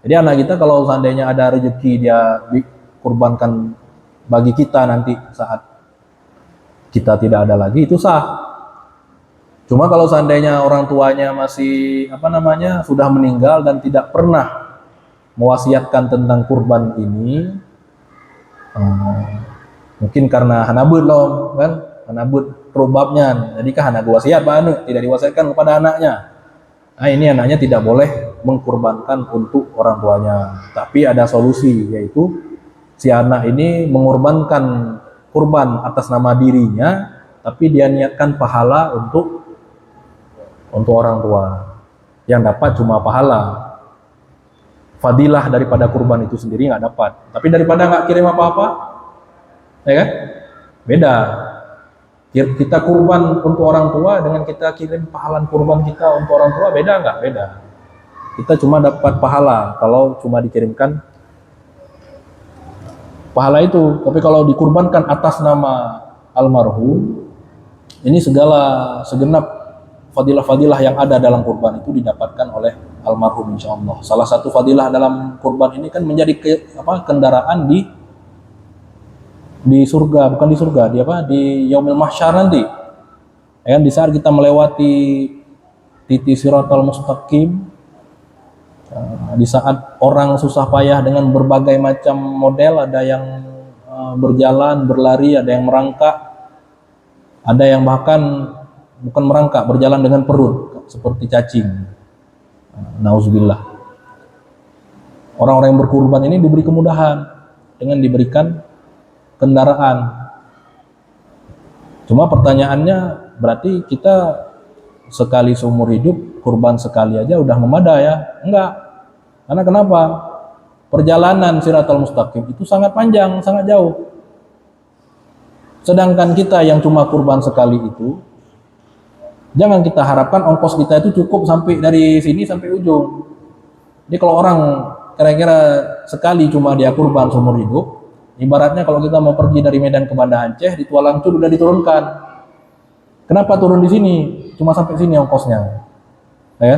Jadi anak kita kalau seandainya ada rezeki dia dikurbankan bagi kita nanti saat kita tidak ada lagi, itu sah. Cuma kalau seandainya orang tuanya masih sudah meninggal dan tidak pernah mewasiatkan tentang kurban ini, mungkin karena hanabut loh kan, hanabut probabnya, jadi kan anak wasiat tidak diwasiatkan kepada anaknya. Nah, ini anaknya tidak boleh mengkurbankan untuk orang tuanya. Tapi ada solusi, yaitu si anak ini mengorbankan kurban atas nama dirinya, tapi dia niatkan pahala untuk orang tua. Yang dapat cuma pahala, fadilah daripada kurban itu sendiri nggak dapat. Tapi daripada nggak kirim apa-apa, ya kan? Beda. Kita kurban untuk orang tua dengan kita kirim pahala kurban kita untuk orang tua, beda nggak? Beda. Kita cuma dapat pahala kalau cuma dikirimkan pahala itu. Tapi kalau dikurbankan atas nama almarhum, ini segenap fadilah-fadilah yang ada dalam kurban itu didapatkan oleh almarhum insyaallah. Salah satu fadilah dalam kurban ini kan menjadi kendaraan di surga, bukan di surga, di yaumil mahsyar nanti. Ya, di saat kita melewati titik siratal mustaqim, di saat orang susah payah dengan berbagai macam model, ada yang berjalan, berlari, ada yang merangkak, ada yang bahkan bukan merangkak, berjalan dengan perut seperti cacing. Nauzubillah. Orang-orang yang berkurban ini diberi kemudahan dengan diberikan kendaraan. Cuma pertanyaannya, berarti kita sekali seumur hidup kurban sekali aja udah memadai ya? Enggak. Karena kenapa? Perjalanan Siratal Mustaqim itu sangat panjang, sangat jauh. Sedangkan kita yang cuma kurban sekali itu, jangan kita harapkan ongkos kita itu cukup sampai dari sini sampai ujung. Jadi kalau orang kira-kira sekali cuma dia kurban seumur hidup, ibaratnya kalau kita mau pergi dari Medan ke Banda Aceh, di Tualangcur udah diturunkan. Kenapa turun di sini? Cuma sampai sini ongkosnya. Ya?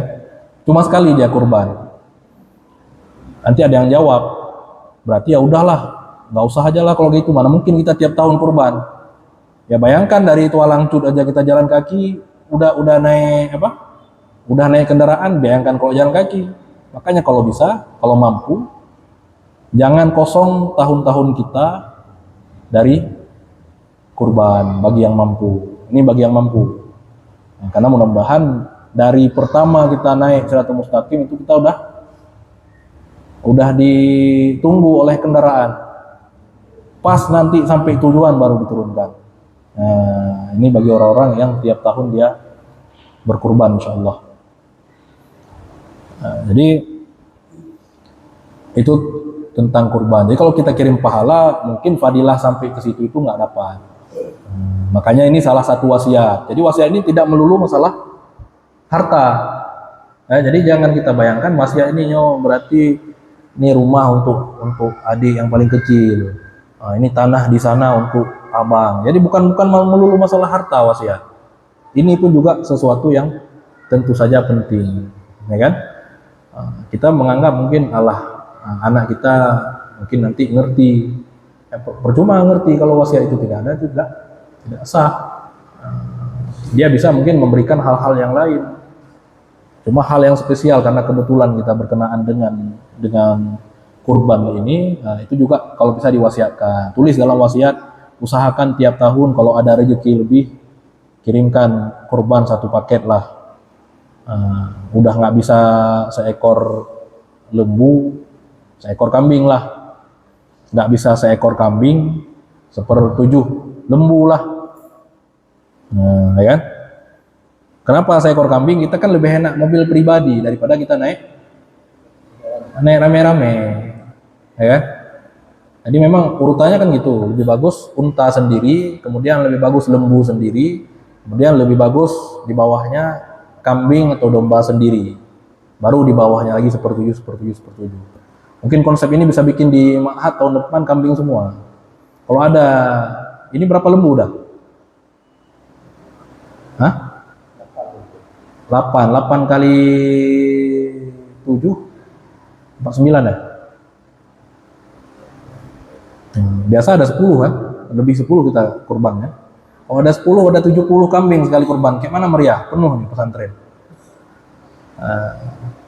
Cuma sekali dia kurban. Nanti ada yang jawab, berarti ya udahlah, nggak usah aja lah kalau gitu. Mana mungkin kita tiap tahun kurban? Ya bayangkan dari Tualangcur aja kita jalan kaki, udah naik Udah naik kendaraan, bayangkan kalau jalan kaki. Makanya kalau bisa, kalau mampu, jangan kosong tahun-tahun kita dari kurban bagi yang mampu. Ini bagi yang mampu. Nah, karena mudah-mudahan dari pertama kita naik Siratal Mustaqim itu kita udah ditunggu oleh kendaraan. Pas nanti sampai tujuan baru diturunkan. Nah, ini bagi orang-orang yang tiap tahun dia berkurban insyaallah. Nah, jadi itu tentang kurban. Jadi kalau kita kirim pahala, mungkin fadilah sampai ke situ itu nggak dapat. Makanya ini salah satu wasiat. Jadi wasiat ini tidak melulu masalah harta. Nah, jadi jangan kita bayangkan wasiat ini berarti ini rumah untuk adik yang paling kecil. Nah, ini tanah di sana untuk abang. Jadi bukan melulu masalah harta wasiat. Ini pun juga sesuatu yang tentu saja penting, ya kan? Kita menganggap mungkin anak kita mungkin nanti ngerti, percuma ngerti kalau wasiat itu tidak ada, tidak sah. Dia bisa mungkin memberikan hal-hal yang lain, cuma hal yang spesial karena kebetulan kita berkenaan dengan kurban ini, itu juga kalau bisa diwasiatkan. Tulis dalam wasiat, usahakan tiap tahun kalau ada rezeki lebih kirimkan kurban 1 paket lah. Udah nggak bisa seekor lembu, seekor kambing lah. Nggak bisa seekor kambing, 1/7 lembu lah. Ya kan? Kenapa seekor kambing? Kita kan lebih enak mobil pribadi daripada kita naik rame-rame, ya kan? Jadi memang urutannya kan gitu, lebih bagus unta sendiri, kemudian lebih bagus lembu sendiri, kemudian lebih bagus di bawahnya kambing atau domba sendiri, baru di bawahnya lagi 1/7. Mungkin konsep ini bisa bikin di Ma'had tahun depan kambing semua. Kalau ada, ini berapa lembu udah? Hah? 8 kali 7 49 ya? Biasa ada 10 kan? Lebih 10 kita kurbannya. Kalau ada 10, ada 70 kambing sekali kurban. Kayak mana meriah? Penuh nih pesantren.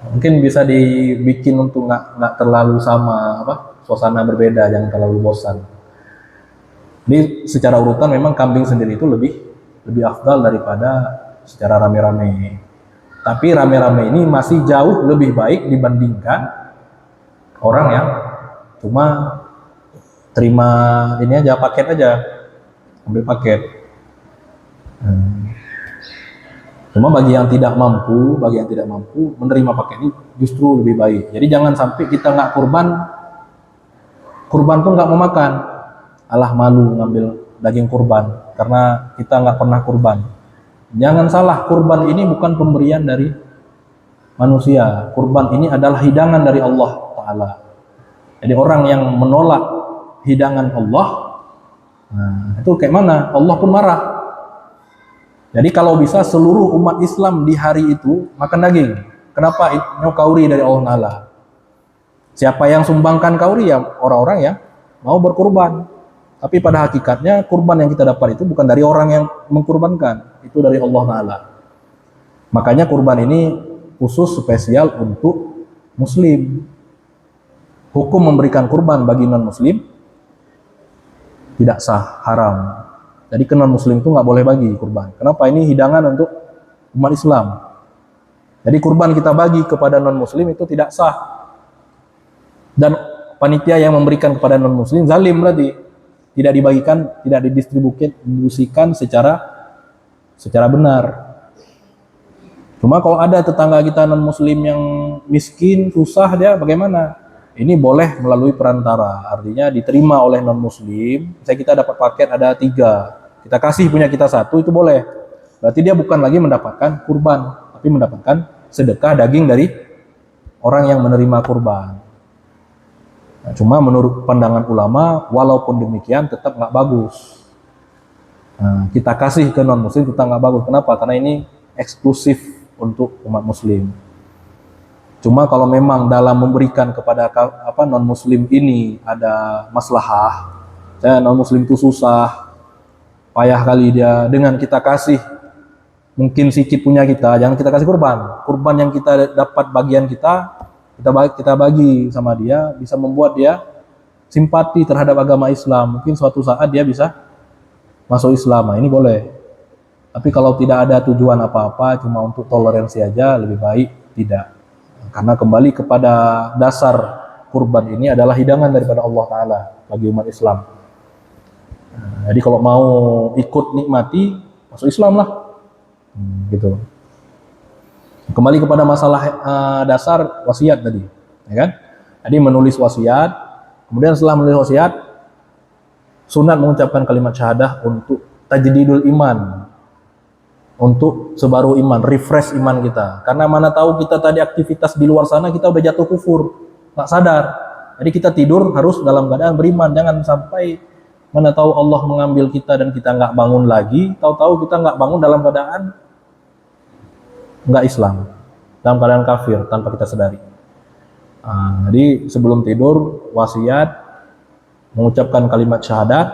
Mungkin bisa dibikin untuk nggak terlalu sama, suasana berbeda, jangan terlalu bosan. Jadi secara urutan memang kambing sendiri itu lebih afdal daripada secara rame-rame. Tapi rame-rame ini masih jauh lebih baik dibandingkan orang yang cuma terima ini aja, paket aja, ambil paket. Cuma bagi yang tidak mampu menerima paket ini justru lebih baik. Jadi jangan sampai kita nggak kurban pun nggak mau makan, alah malu ngambil daging kurban karena kita nggak pernah kurban. Jangan salah, kurban ini bukan pemberian dari manusia. Kurban ini adalah hidangan dari Allah Ta'ala. Jadi orang yang menolak hidangan Allah, itu kayak mana? Allah pun marah. Jadi kalau bisa seluruh umat Islam di hari itu makan daging. Kenapa? Itu kauri dari Allah Ta'ala. Siapa yang sumbangkan kauri? Ya orang-orang yang mau berkurban. Tapi pada hakikatnya kurban yang kita dapat itu bukan dari orang yang mengkurbankan, itu dari Allah Ta'ala. Makanya kurban ini khusus spesial untuk muslim. Hukum memberikan kurban bagi non-muslim tidak sah, haram. Jadi ke non-muslim itu nggak boleh bagi kurban. Kenapa? Ini hidangan untuk umat Islam. Jadi kurban kita bagi kepada non-muslim itu tidak sah. Dan panitia yang memberikan kepada non-muslim zalim berarti. Tidak dibagikan, tidak didistribusikan secara benar. Cuma kalau ada tetangga kita non-muslim yang miskin, susah, dia bagaimana? Ini boleh melalui perantara, artinya diterima oleh non-muslim. Misalnya kita dapat paket ada 3, kita kasih punya kita 1, itu boleh. Berarti dia bukan lagi mendapatkan kurban, tapi mendapatkan sedekah daging dari orang yang menerima kurban. Nah, cuma menurut pandangan ulama, walaupun demikian tetap nggak bagus. Kita kasih ke non-muslim tetap nggak bagus. Kenapa? Karena ini eksklusif untuk umat muslim. Cuma kalau memang dalam memberikan kepada non-muslim ini ada maslahah, non-muslim itu susah, payah kali dia, dengan kita kasih mungkin sedikit punya kita, jangan kita kasih kurban yang kita dapat bagian kita bagi sama dia, bisa membuat dia simpati terhadap agama Islam. Mungkin suatu saat dia bisa masuk Islam. Nah, ini boleh. Tapi kalau tidak ada tujuan apa-apa, cuma untuk toleransi aja, lebih baik tidak. Karena kembali kepada dasar kurban ini adalah hidangan daripada Allah Ta'ala bagi umat Islam. Jadi kalau mau ikut nikmati, masuk Islam lah. Gitu. Kembali kepada masalah dasar wasiat tadi, ya kan? Jadi menulis wasiat, kemudian setelah menulis wasiat, sunat mengucapkan kalimat syahadah untuk tajdidul iman, untuk sebaru iman, refresh iman kita. Karena mana tahu kita tadi aktivitas di luar sana kita udah jatuh kufur, nggak sadar. Jadi kita tidur harus dalam keadaan beriman, jangan sampai mana tahu Allah mengambil kita dan kita nggak bangun lagi, tahu-tahu kita nggak bangun dalam keadaan nggak Islam, dalam keadaan kafir tanpa kita sadari. Jadi sebelum tidur wasiat mengucapkan kalimat syahadat,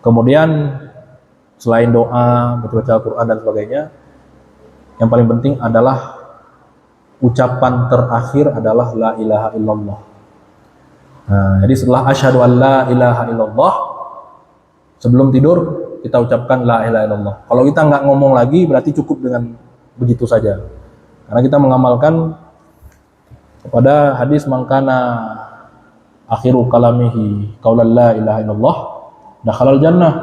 kemudian selain doa, baca Al-Quran dan sebagainya, yang paling penting adalah ucapan terakhir adalah la ilaha illallah. Jadi setelah asyhadu an la ilaha illallah, sebelum tidur kita ucapkan la ilaha illallah. Kalau kita nggak ngomong lagi berarti cukup dengan begitu saja. Karena kita mengamalkan kepada hadis mangkana akhiru kalamihi qaulal la ilaha illallah dakhalal jannah.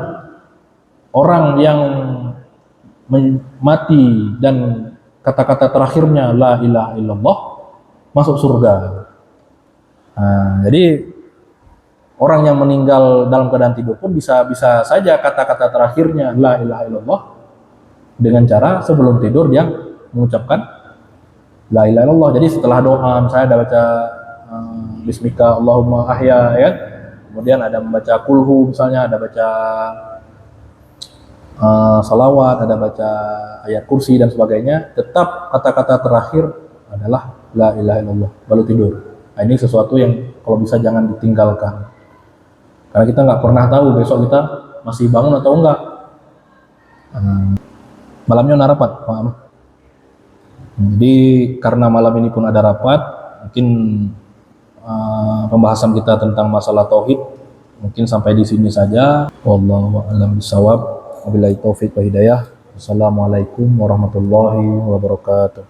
Orang yang mati dan kata-kata terakhirnya la ilaha illallah masuk surga. Jadi orang yang meninggal dalam keadaan tidur pun bisa saja kata-kata terakhirnya la ilaha illallah dengan cara sebelum tidur dia mengucapkan la ilaha illallah. Jadi setelah doa misalnya ada baca bismika Allahumma ahya, ya, kemudian ada membaca kulhu, misalnya ada baca salawat, ada baca ayat kursi dan sebagainya, tetap kata-kata terakhir adalah la ilaha illallah baru tidur. Ini sesuatu yang kalau bisa jangan ditinggalkan, karena kita nggak pernah tahu besok kita masih bangun atau enggak. Malamnya ada rapat, Pak. Jadi karena malam ini pun ada rapat, mungkin pembahasan kita tentang masalah tauhid mungkin sampai di sini saja. Wallahu a'lam bishawab. Wabillahi taufiq wa hidayah. Wassalamualaikum warahmatullahi wabarakatuh.